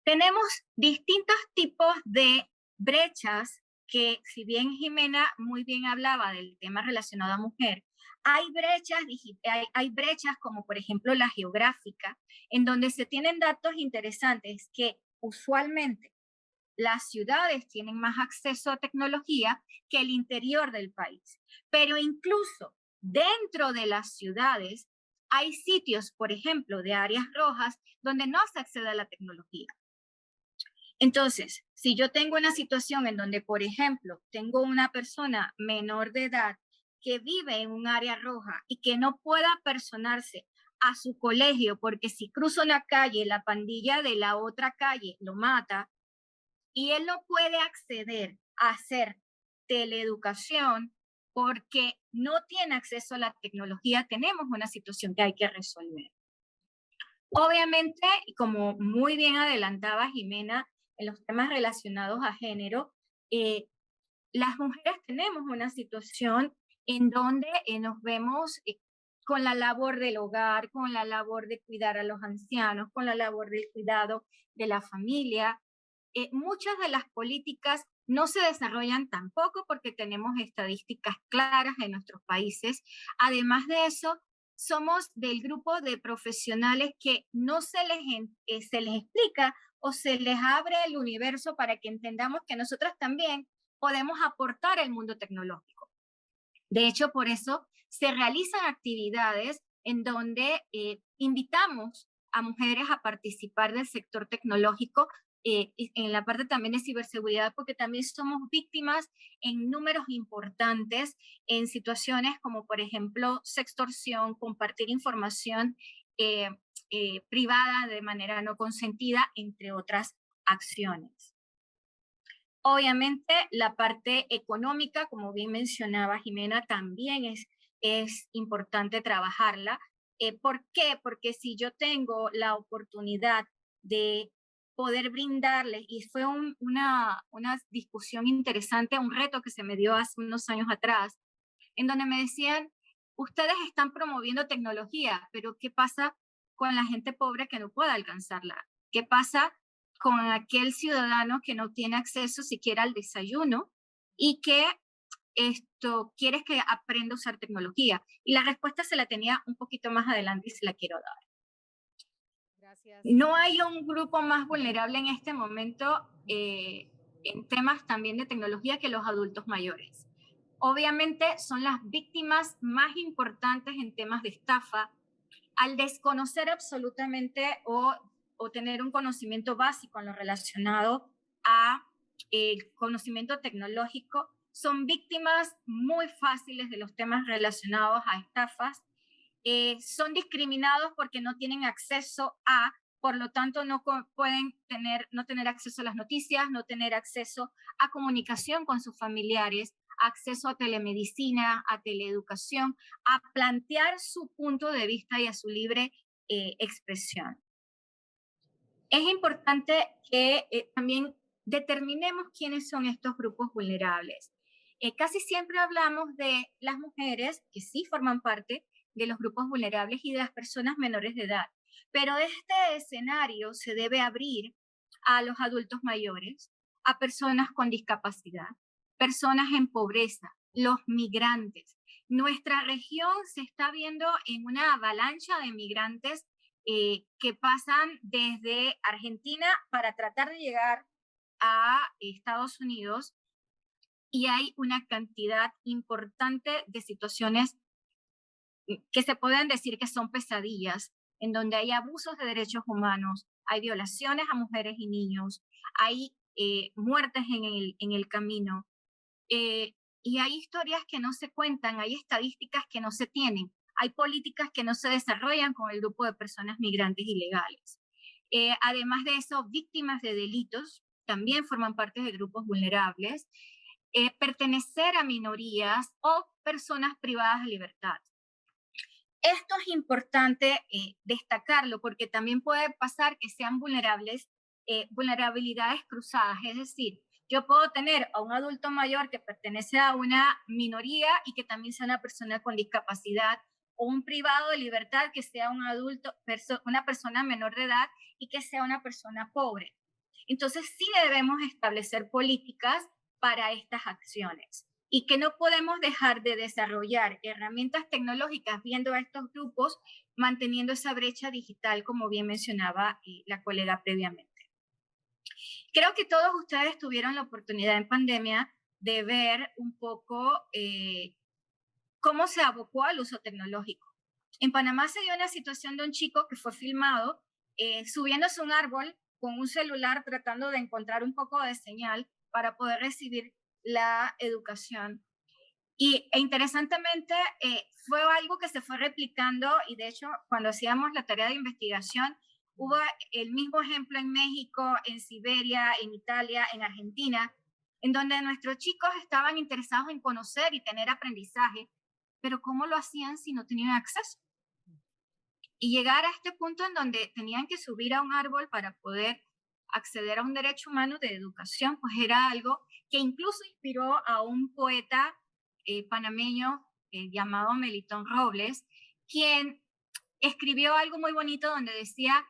[SPEAKER 7] Tenemos distintos tipos de brechas que, si bien Jimena muy bien hablaba del tema relacionado a mujer, hay brechas como por ejemplo la geográfica, en donde se tienen datos interesantes que usualmente las ciudades tienen más acceso a tecnología que el interior del país. Pero incluso dentro de las ciudades hay sitios, por ejemplo, de áreas rojas, donde no se accede a la tecnología. Entonces, si yo tengo una situación en donde, por ejemplo, tengo una persona menor de edad que vive en un área roja y que no pueda personarse a su colegio porque si cruza una calle, la pandilla de la otra calle lo mata, y él no puede acceder a hacer teleeducación porque no tiene acceso a la tecnología, tenemos una situación que hay que resolver. Obviamente, y como muy bien adelantaba Jimena en los temas relacionados a género, las mujeres tenemos una situación en donde nos vemos con la labor del hogar, con la labor de cuidar a los ancianos, con la labor del cuidado de la familia. Muchas de las políticas no se desarrollan tampoco porque tenemos estadísticas claras en nuestros países. Además de eso, somos del grupo de profesionales que no se les explica o se les abre el universo para que entendamos que nosotras también podemos aportar al mundo tecnológico. De hecho, por eso se realizan actividades en donde invitamos a mujeres a participar del sector tecnológico en la parte también de ciberseguridad, porque también somos víctimas en números importantes en situaciones como, por ejemplo, sextorsión, compartir información privada de manera no consentida, entre otras acciones. Obviamente, la parte económica, como bien mencionaba Jimena, también es importante trabajarla. ¿Por qué? Porque si yo tengo la oportunidad de poder brindarles, y fue una discusión interesante, un reto que se me dio hace unos años atrás, en donde me decían, ustedes están promoviendo tecnología, pero ¿qué pasa con la gente pobre que no pueda alcanzarla? ¿Qué pasa con aquel ciudadano que no tiene acceso siquiera al desayuno y que quieres que aprenda a usar tecnología? Y la respuesta se la tenía un poquito más adelante y se la quiero dar.
[SPEAKER 2] Gracias.
[SPEAKER 7] No hay un grupo más vulnerable en este momento en temas también de tecnología que los adultos mayores. Obviamente son las víctimas más importantes en temas de estafa. Al desconocer absolutamente o tener un conocimiento básico en lo relacionado a el conocimiento tecnológico, son víctimas muy fáciles de los temas relacionados a estafas. Son discriminados porque no tienen acceso a por lo tanto pueden no tener acceso a las noticias, no tener acceso a comunicación con sus familiares, acceso a telemedicina, a teleeducación, a plantear su punto de vista y a su libre expresión. Es importante que también determinemos quiénes son estos grupos vulnerables. Casi siempre hablamos de las mujeres, que sí forman parte de los grupos vulnerables, y de las personas menores de edad. Pero este escenario se debe abrir a los adultos mayores, a personas con discapacidad, personas en pobreza, los migrantes. Nuestra región se está viendo en una avalancha de migrantes que pasan desde Argentina para tratar de llegar a Estados Unidos, y hay una cantidad importante de situaciones que se pueden decir que son pesadillas, en donde hay abusos de derechos humanos, hay violaciones a mujeres y niños, hay muertes en el camino, y hay historias que no se cuentan, hay estadísticas que no se tienen, hay políticas que no se desarrollan con el grupo de personas migrantes ilegales. Además de eso, víctimas de delitos también forman parte de grupos vulnerables, pertenecer a minorías o personas privadas de libertad. Esto es importante destacarlo, porque también puede pasar que sean vulnerables, vulnerabilidades cruzadas, es decir, yo puedo tener a un adulto mayor que pertenece a una minoría y que también sea una persona con discapacidad, o un privado de libertad que sea un adulto, una persona menor de edad y que sea una persona pobre. Entonces sí debemos establecer políticas para estas acciones, y que no podemos dejar de desarrollar herramientas tecnológicas viendo a estos grupos, manteniendo esa brecha digital, como bien mencionaba la colega previamente. Creo que todos ustedes tuvieron la oportunidad en pandemia de ver un poco cómo se abocó al uso tecnológico. En Panamá se dio una situación de un chico que fue filmado subiéndose a un árbol con un celular tratando de encontrar un poco de señal para poder recibir la educación. E interesantemente fue algo que se fue replicando, y de hecho cuando hacíamos la tarea de investigación hubo el mismo ejemplo en México, en Siberia, en Italia, en Argentina, en donde nuestros chicos estaban interesados en conocer y tener aprendizaje, pero ¿cómo lo hacían si no tenían acceso? Y llegar a este punto en donde tenían que subir a un árbol para poder acceder a un derecho humano de educación, pues era algo que incluso inspiró a un poeta panameño llamado Melitón Robles, quien escribió algo muy bonito donde decía,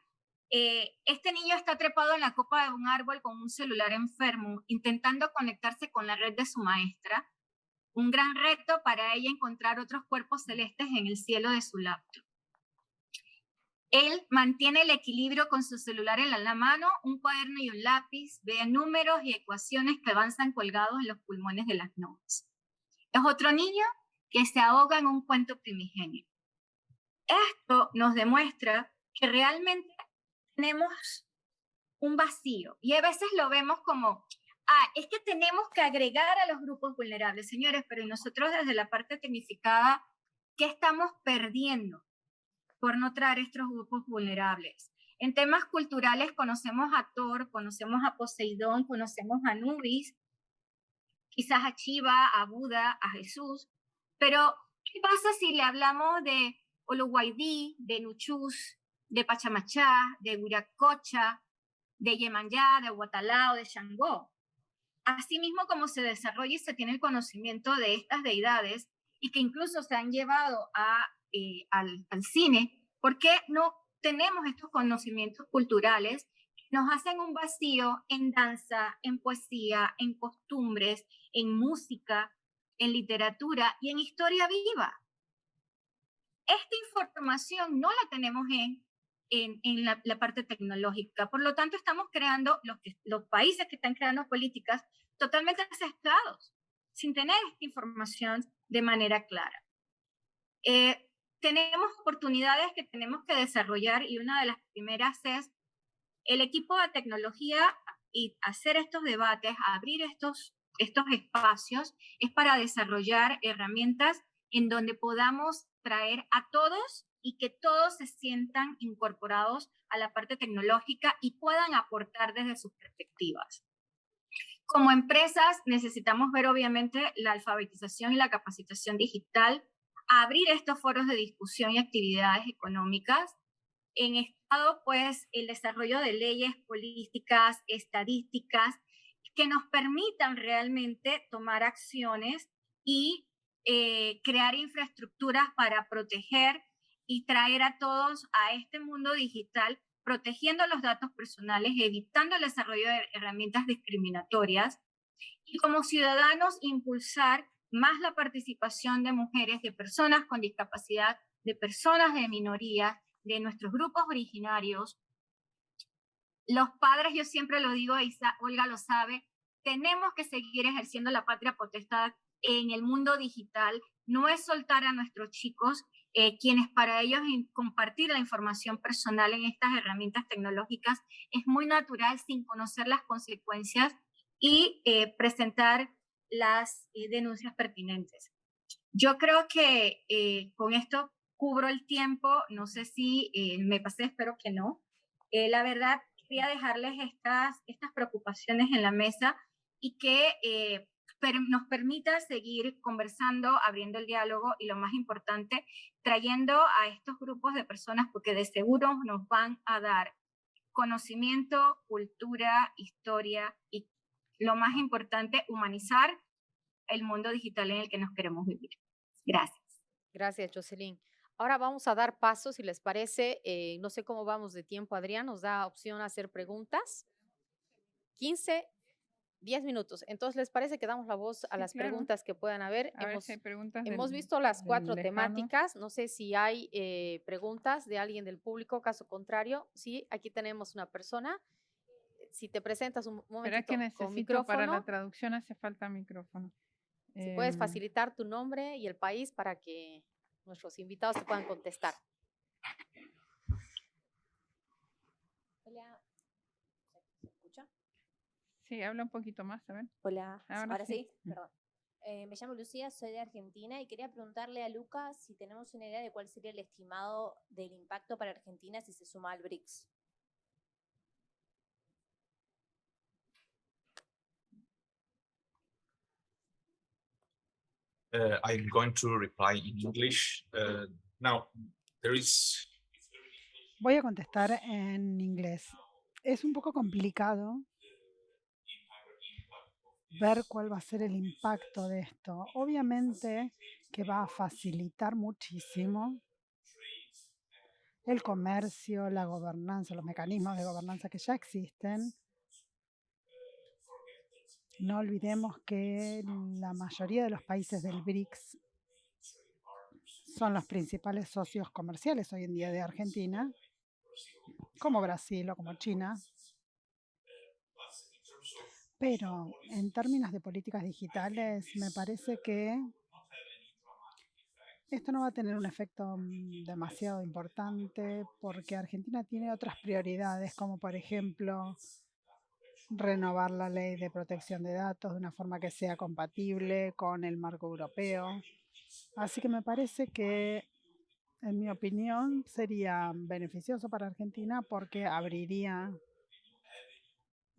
[SPEAKER 7] este niño está trepado en la copa de un árbol con un celular enfermo, intentando conectarse con la red de su maestra, un gran reto para ella encontrar otros cuerpos celestes en el cielo de su laptop. Él mantiene el equilibrio con su celular en la mano, un cuaderno y un lápiz, ve números y ecuaciones que avanzan colgados en los pulmones de las nubes. Es otro niño que se ahoga en un cuento primigenio. Esto nos demuestra que realmente tenemos un vacío, y a veces lo vemos como, es que tenemos que agregar a los grupos vulnerables. Señores, pero nosotros desde la parte tecnificada, ¿qué estamos perdiendo por no traer estos grupos vulnerables? En temas culturales conocemos a Thor, conocemos a Poseidón, conocemos a Anubis, quizás a Shiva, a Buda, a Jesús, pero ¿qué pasa si le hablamos de Olowaidí, de Nuchus, de Pachamachá, de Viracocha, de Yemanyá, de Huatalao, de Shango? Asimismo, como se desarrolla y se tiene el conocimiento de estas deidades, y que incluso se han llevado al cine, ¿por qué no tenemos estos conocimientos culturales que nos hacen un vacío en danza, en poesía, en costumbres, en música, en literatura y en historia viva? Esta información no la tenemos en la parte tecnológica. Por lo tanto, estamos creando, los países que están creando políticas totalmente sesgados, sin tener esta información de manera clara. Tenemos oportunidades que tenemos que desarrollar, y una de las primeras es el equipo de tecnología, y hacer estos debates, abrir estos espacios, es para desarrollar herramientas en donde podamos traer a todos y que todos se sientan incorporados a la parte tecnológica y puedan aportar desde sus perspectivas. Como empresas necesitamos ver obviamente la alfabetización y la capacitación digital, abrir estos foros de discusión y actividades económicas. En Estado, pues, el desarrollo de leyes, políticas, estadísticas que nos permitan realmente tomar acciones y crear infraestructuras para proteger y traer a todos a este mundo digital, protegiendo los datos personales, evitando el desarrollo de herramientas discriminatorias y como ciudadanos impulsar más la participación de mujeres, de personas con discapacidad, de personas de minoría, de nuestros grupos originarios. Los padres, yo siempre lo digo, Olga lo sabe, tenemos que seguir ejerciendo la patria potestad en el mundo digital. No es soltar a nuestros chicos, quienes para ellos compartir la información personal en estas herramientas tecnológicas es muy natural sin conocer las consecuencias y presentar las denuncias pertinentes. Yo creo que con esto cubro el tiempo, no sé si me pasé, espero que no. La verdad, quería dejarles estas preocupaciones en la mesa y que nos permita seguir conversando, abriendo el diálogo y lo más importante, trayendo a estos grupos de personas porque de seguro nos van a dar conocimiento, cultura, historia y lo más importante, humanizar el mundo digital en el que nos queremos vivir. Gracias.
[SPEAKER 2] Gracias, Jocelyn. Ahora vamos a dar paso, si les parece. No sé cómo vamos de tiempo, Adrián. Nos da opción a hacer preguntas. 15, 10 minutos. Entonces, ¿les parece que damos la voz a las preguntas que puedan haber?
[SPEAKER 1] A ver si hay preguntas
[SPEAKER 2] hemos
[SPEAKER 1] del-
[SPEAKER 2] visto las 4
[SPEAKER 1] del lejano.
[SPEAKER 2] temáticas. No sé si hay preguntas de alguien del público. Caso contrario, sí, aquí tenemos una persona. Si te presentas un
[SPEAKER 1] Espera
[SPEAKER 2] momentito
[SPEAKER 1] que
[SPEAKER 2] con
[SPEAKER 1] necesito
[SPEAKER 2] micrófono.
[SPEAKER 1] para la traducción hace falta micrófono.
[SPEAKER 2] Si puedes
[SPEAKER 1] Em,
[SPEAKER 2] facilitar tu nombre y el país para que nuestros invitados te puedan contestar.
[SPEAKER 8] Hola, ¿se escucha?
[SPEAKER 1] Sí, habla un poquito más, a ver.
[SPEAKER 8] Hola,
[SPEAKER 1] Ahora sí.
[SPEAKER 8] perdón. Me llamo Lucía, soy de Argentina y quería preguntarle a Lucas si tenemos una idea de cuál sería el estimado del impacto para Argentina si se suma al BRICS.
[SPEAKER 4] I'm going to reply in English. Now, there is
[SPEAKER 5] Voy a contestar en inglés. Es un poco complicado ver cuál va a ser el impacto de esto. Obviamente que va a facilitar muchísimo el comercio, la gobernanza, los mecanismos de gobernanza que ya existen. No olvidemos que la mayoría de los países del BRICS son los principales socios comerciales hoy en día de Argentina, como Brasil o como China. Pero en términos de políticas digitales, me parece que esto no va a tener un efecto demasiado importante porque Argentina tiene otras prioridades, como por ejemplo renovar la ley de protección de datos de una forma que sea compatible con el marco europeo. Así que me parece que, en mi opinión, sería beneficioso para Argentina porque abriría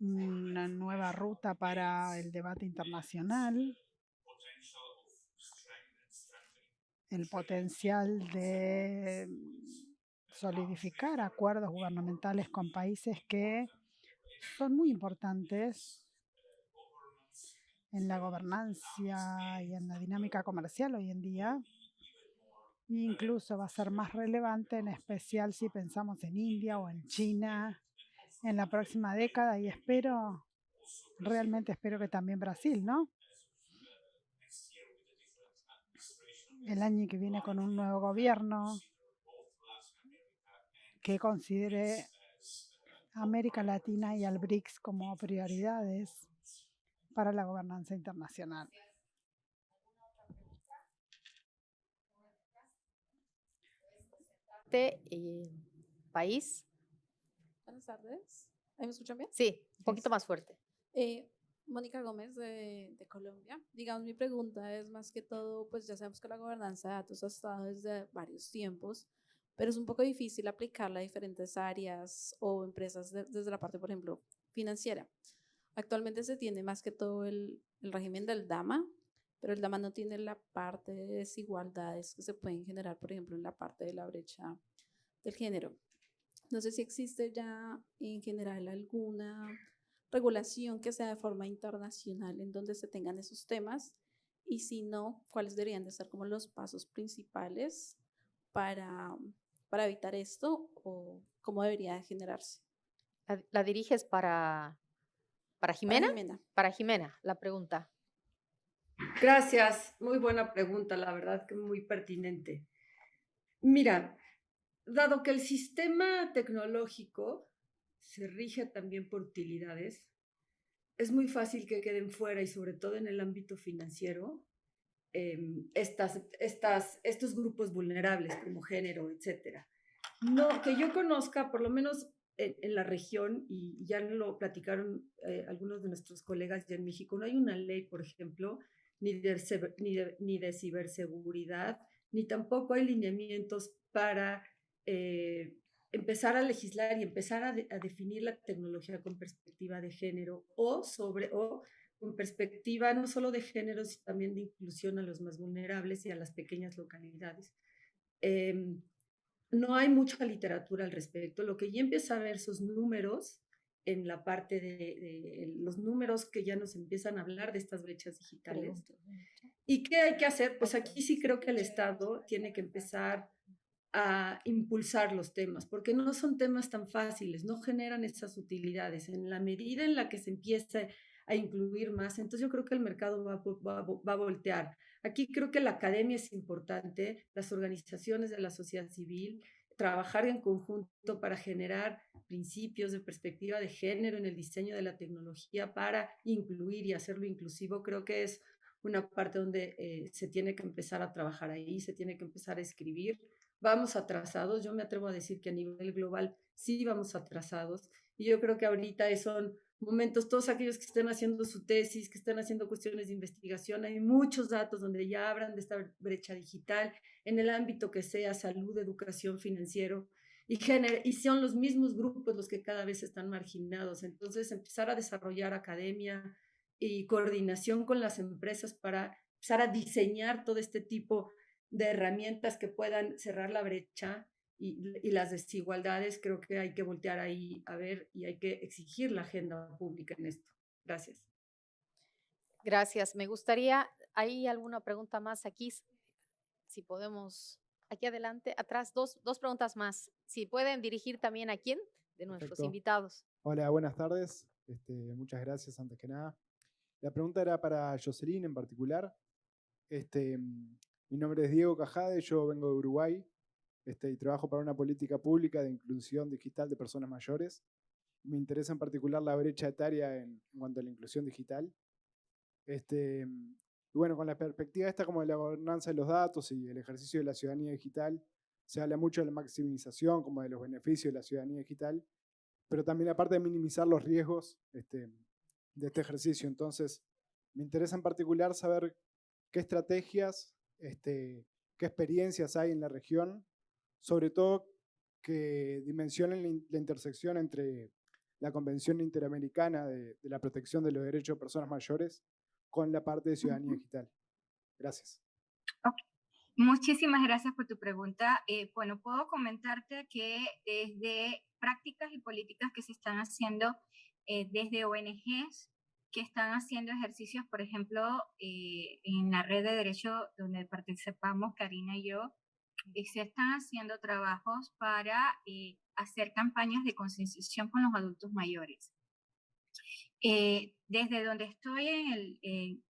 [SPEAKER 5] una nueva ruta para el debate internacional, el potencial de solidificar acuerdos gubernamentales con países que son muy importantes en la gobernanza y en la dinámica comercial hoy en día. Incluso va a ser más relevante, en especial si pensamos en India o en China en la próxima década y realmente espero que también Brasil, ¿no? El año que viene con un nuevo gobierno que considere América Latina y al BRICS como prioridades para la gobernanza internacional.
[SPEAKER 2] País.
[SPEAKER 9] Buenas tardes. ¿Me escuchan bien?
[SPEAKER 2] Sí, un poquito más fuerte.
[SPEAKER 9] Mónica Gómez de Colombia. Digamos, mi pregunta es más que todo, pues ya sabemos que la gobernanza de datos ha estado desde varios tiempos, pero es un poco difícil aplicarla a diferentes áreas o empresas desde la parte, por ejemplo, financiera. Actualmente se tiene más que todo el régimen del DAMA, pero el DAMA no tiene la parte de desigualdades que se pueden generar, por ejemplo, en la parte de la brecha del género. No sé si existe ya en general alguna regulación que sea de forma internacional en donde se tengan esos temas, y si no, cuáles deberían de ser como los pasos principales para, para evitar esto, o cómo debería generarse.
[SPEAKER 2] ¿La diriges para Jimena?
[SPEAKER 9] Jimena.
[SPEAKER 2] Para Jimena, la pregunta.
[SPEAKER 6] Gracias, muy buena pregunta, la verdad que muy pertinente. Mira, dado que el sistema tecnológico se rige también por utilidades, es muy fácil que queden fuera, y sobre todo en el ámbito financiero, estos grupos vulnerables como género, etcétera. No, que yo conozca, por lo menos en la región, y ya lo platicaron algunos de nuestros colegas ya en México, no hay una ley, por ejemplo, ni de ciberseguridad, ni tampoco hay lineamientos para empezar a legislar y empezar a definir la tecnología con perspectiva de género, o con perspectiva no solo de género, sino también de inclusión a los más vulnerables y a las pequeñas localidades. No hay mucha literatura al respecto. Lo que ya empieza a ver sus números en la parte de los números que ya nos empiezan a hablar de estas brechas digitales. ¿Y qué hay que hacer? Pues aquí sí creo que el Estado tiene que empezar a impulsar los temas, porque no son temas tan fáciles, no generan esas utilidades. En la medida en la que se empiece a incluir más, entonces yo creo que el mercado va a voltear. Aquí creo que la academia es importante, las organizaciones de la sociedad civil, trabajar en conjunto para generar principios de perspectiva de género en el diseño de la tecnología para incluir y hacerlo inclusivo. Creo que es una parte donde se tiene que empezar a trabajar ahí, se tiene que empezar a escribir. Vamos atrasados, yo me atrevo a decir que a nivel global sí vamos atrasados, y yo creo que ahorita son momentos, todos aquellos que estén haciendo su tesis, que estén haciendo cuestiones de investigación, hay muchos datos donde ya hablan de esta brecha digital en el ámbito que sea, salud, educación, financiero, y son los mismos grupos los que cada vez están marginados. Entonces, empezar a desarrollar academia y coordinación con las empresas para empezar a diseñar todo este tipo de herramientas que puedan cerrar la brecha y las desigualdades. Creo que hay que voltear ahí a ver, y hay que exigir la agenda pública en esto. Gracias.
[SPEAKER 2] Gracias. Me gustaría, ¿hay alguna pregunta más aquí? Si podemos, aquí adelante, atrás, dos preguntas más. Si pueden dirigir también a quién de nuestros
[SPEAKER 10] Perfecto.
[SPEAKER 2] invitados.
[SPEAKER 10] Hola, buenas tardes. Muchas gracias antes que nada. La pregunta era para Jocelyn en particular. Mi nombre es Diego Cajade, yo vengo de Uruguay y trabajo para una política pública de inclusión digital de personas mayores. Me interesa en particular la brecha etaria en cuanto a la inclusión digital. Y bueno, con la perspectiva esta como de la gobernanza de los datos y el ejercicio de la ciudadanía digital, se habla mucho de la maximización como de los beneficios de la ciudadanía digital, pero también aparte de minimizar los riesgos de este ejercicio. Entonces, me interesa en particular saber qué estrategias, qué experiencias hay en la región, sobre todo que dimensionen la intersección entre la Convención Interamericana de la Protección de los Derechos de Personas Mayores con la parte de ciudadanía digital. Gracias.
[SPEAKER 7] Okay. Muchísimas gracias por tu pregunta. Bueno, puedo comentarte que desde prácticas y políticas que se están haciendo desde ONGs que están haciendo ejercicios, por ejemplo, en la red de derecho donde participamos Karina y yo, se están haciendo trabajos para hacer campañas de concienciación con los adultos mayores. Desde donde estoy,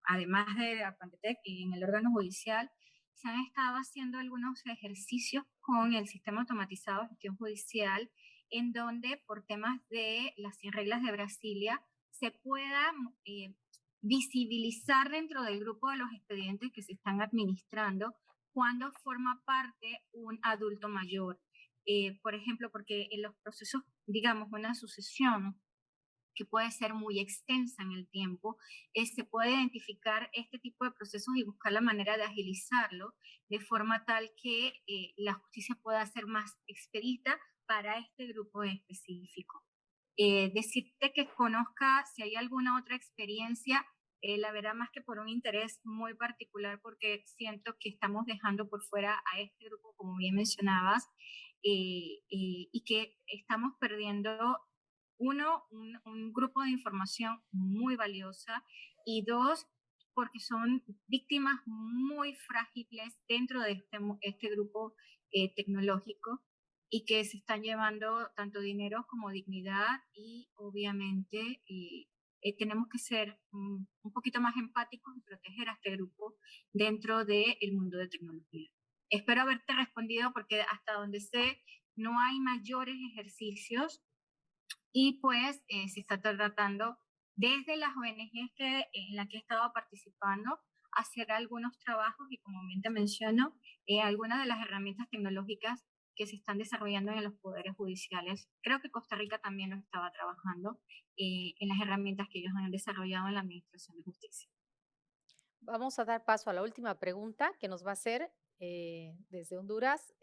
[SPEAKER 7] además de Apantec, en el órgano judicial, se han estado haciendo algunos ejercicios con el sistema automatizado de gestión judicial, en donde por temas de las 100 reglas de Brasilia se pueda visibilizar dentro del grupo de los expedientes que se están administrando cuando forma parte un adulto mayor. Por ejemplo, porque en los procesos, digamos, una sucesión que puede ser muy extensa en el tiempo, se puede identificar este tipo de procesos y buscar la manera de agilizarlo de forma tal que la justicia pueda ser más expedita para este grupo en específico. Decirte que conozca si hay alguna otra experiencia, la verdad más que por un interés muy particular, porque siento que estamos dejando por fuera a este grupo, como bien mencionabas, y que estamos perdiendo, uno, un grupo de información muy valiosa, y dos, porque son víctimas muy frágiles dentro de este grupo tecnológico, y que se están llevando tanto dinero como dignidad, y obviamente tenemos que ser un poquito más empáticos y proteger a este grupo dentro del mundo de tecnología. Espero haberte respondido, porque hasta donde sé no hay mayores ejercicios, y pues se está tratando desde las ONGs en las que he estado participando hacer algunos trabajos, y como bien te menciono, algunas de las herramientas tecnológicas que se están desarrollando en los poderes judiciales. Creo que Costa Rica también lo estaba trabajando en las herramientas que ellos han desarrollado en la Administración de Justicia.
[SPEAKER 2] Vamos a dar paso a la última pregunta que nos va a hacer desde Honduras.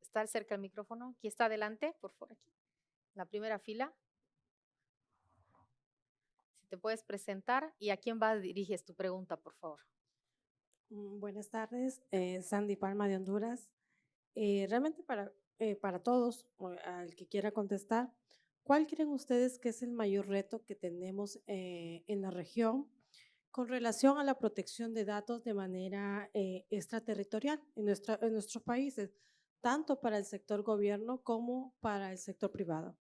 [SPEAKER 2] Estar cerca del micrófono. Aquí está adelante, por favor, aquí. La primera fila. Si te puedes presentar y a quién diriges tu pregunta, por favor.
[SPEAKER 11] Buenas tardes, Sandy Palma de Honduras. Realmente para todos, al que quiera contestar, ¿cuál creen ustedes que es el mayor reto que tenemos en la región con relación a la protección de datos de manera extraterritorial en nuestros países, tanto para el sector gobierno como para el sector privado?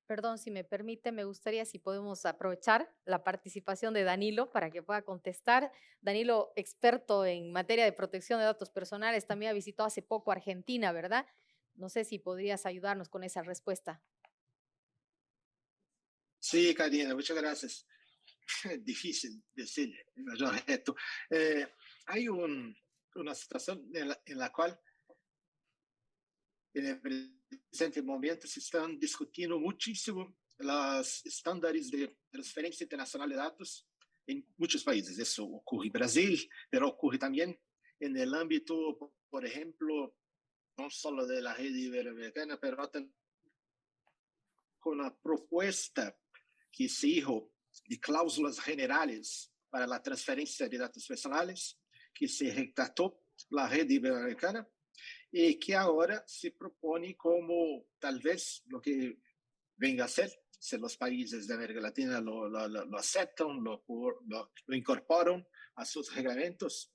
[SPEAKER 2] Perdón, si me permite, me gustaría si podemos aprovechar la participación de Danilo para que pueda contestar. Danilo, experto en materia de protección de datos personales, también ha visitado hace poco Argentina, ¿verdad? No sé si podrías ayudarnos con esa respuesta.
[SPEAKER 3] Sí, Karina, muchas gracias. Difícil decir el mayor reto. Hay una situación en la cual en el presente momento se están discutiendo muchísimo los estándares de transferencia internacional de datos en muchos países. Eso ocurre en Brasil, pero ocurre también en el ámbito, por ejemplo, no solo de la red iberoamericana, pero también con la propuesta que se hizo de cláusulas generales para la transferencia de datos personales, que se retrató la red iberoamericana, y que ahora se propone como tal vez lo que venga a ser, si los países de América Latina lo aceptan, lo incorporan a sus reglamentos,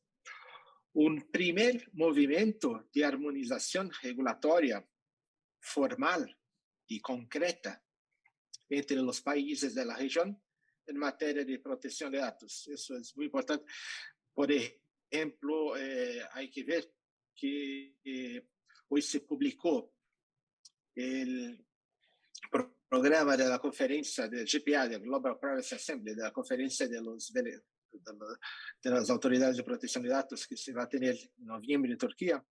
[SPEAKER 3] un primer movimiento de armonización regulatoria formal y concreta entre los países de la región en materia de protección de datos. Eso es muy importante. Por ejemplo, hay que ver que hoy se publicó el programa de la conferencia del GPA, de Global Privacy Assembly, de la conferencia de las autoridades de protección de datos, que se va a tener en noviembre en Turquía,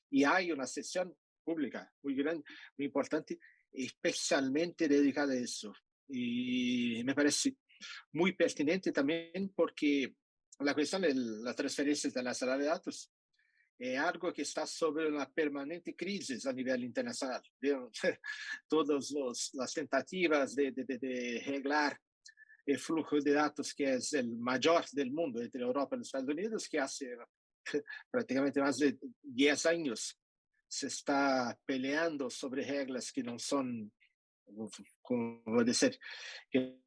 [SPEAKER 3] y hay una sesión pública muy grande, muy importante, especialmente dedicada a eso. Y me parece muy pertinente también porque la cuestión de la transferencia internacional de datos es algo que está sobre una permanente crisis a nivel internacional. Todas las tentativas de arreglar el flujo de datos, que es el mayor del mundo entre Europa y los Estados Unidos, que hace prácticamente más de 10 años se está peleando sobre reglas que no son, como decir, que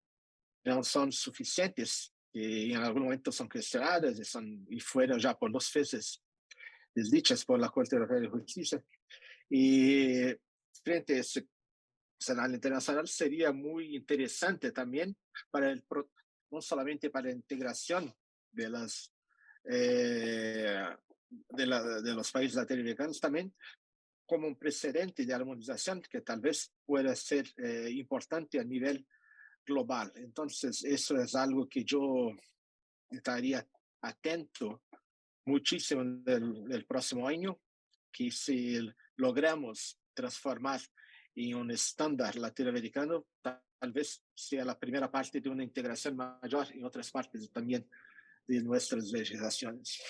[SPEAKER 3] no son suficientes, que en algún momento son cuestionadas y fueron ya por 2 veces desdichas por la Corte Europea de Justicia. Y frente a ese escenario internacional sería muy interesante también no solamente para la integración de los países latinoamericanos, también como un precedente de armonización que tal vez pueda ser importante a nivel global. Entonces, eso es algo que yo estaría atento muchísimo del próximo año, que si logramos transformar en un estándar latinoamericano, tal tal vez sea la primera parte de una integración mayor en otras partes también de nuestras legislaciones.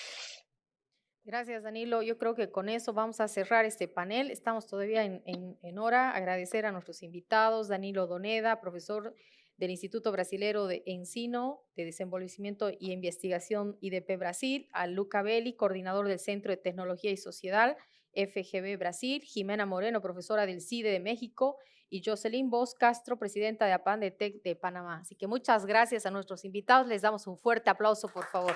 [SPEAKER 2] Gracias, Danilo. Yo creo que con eso vamos a cerrar este panel. Estamos todavía en hora. Agradecer a nuestros invitados, Danilo Doneda, profesor del Instituto Brasilero de Ensino, de Desenvolvimiento y Investigación IDP Brasil, a Luca Belli, coordinador del Centro de Tecnología y Sociedad, FGB Brasil, Jimena Moreno, profesora del CIDE de México, y Jocelyn Bosch Castro, presidenta de APANDETEC de Panamá. Así que muchas gracias a nuestros invitados. Les damos un fuerte aplauso, por favor.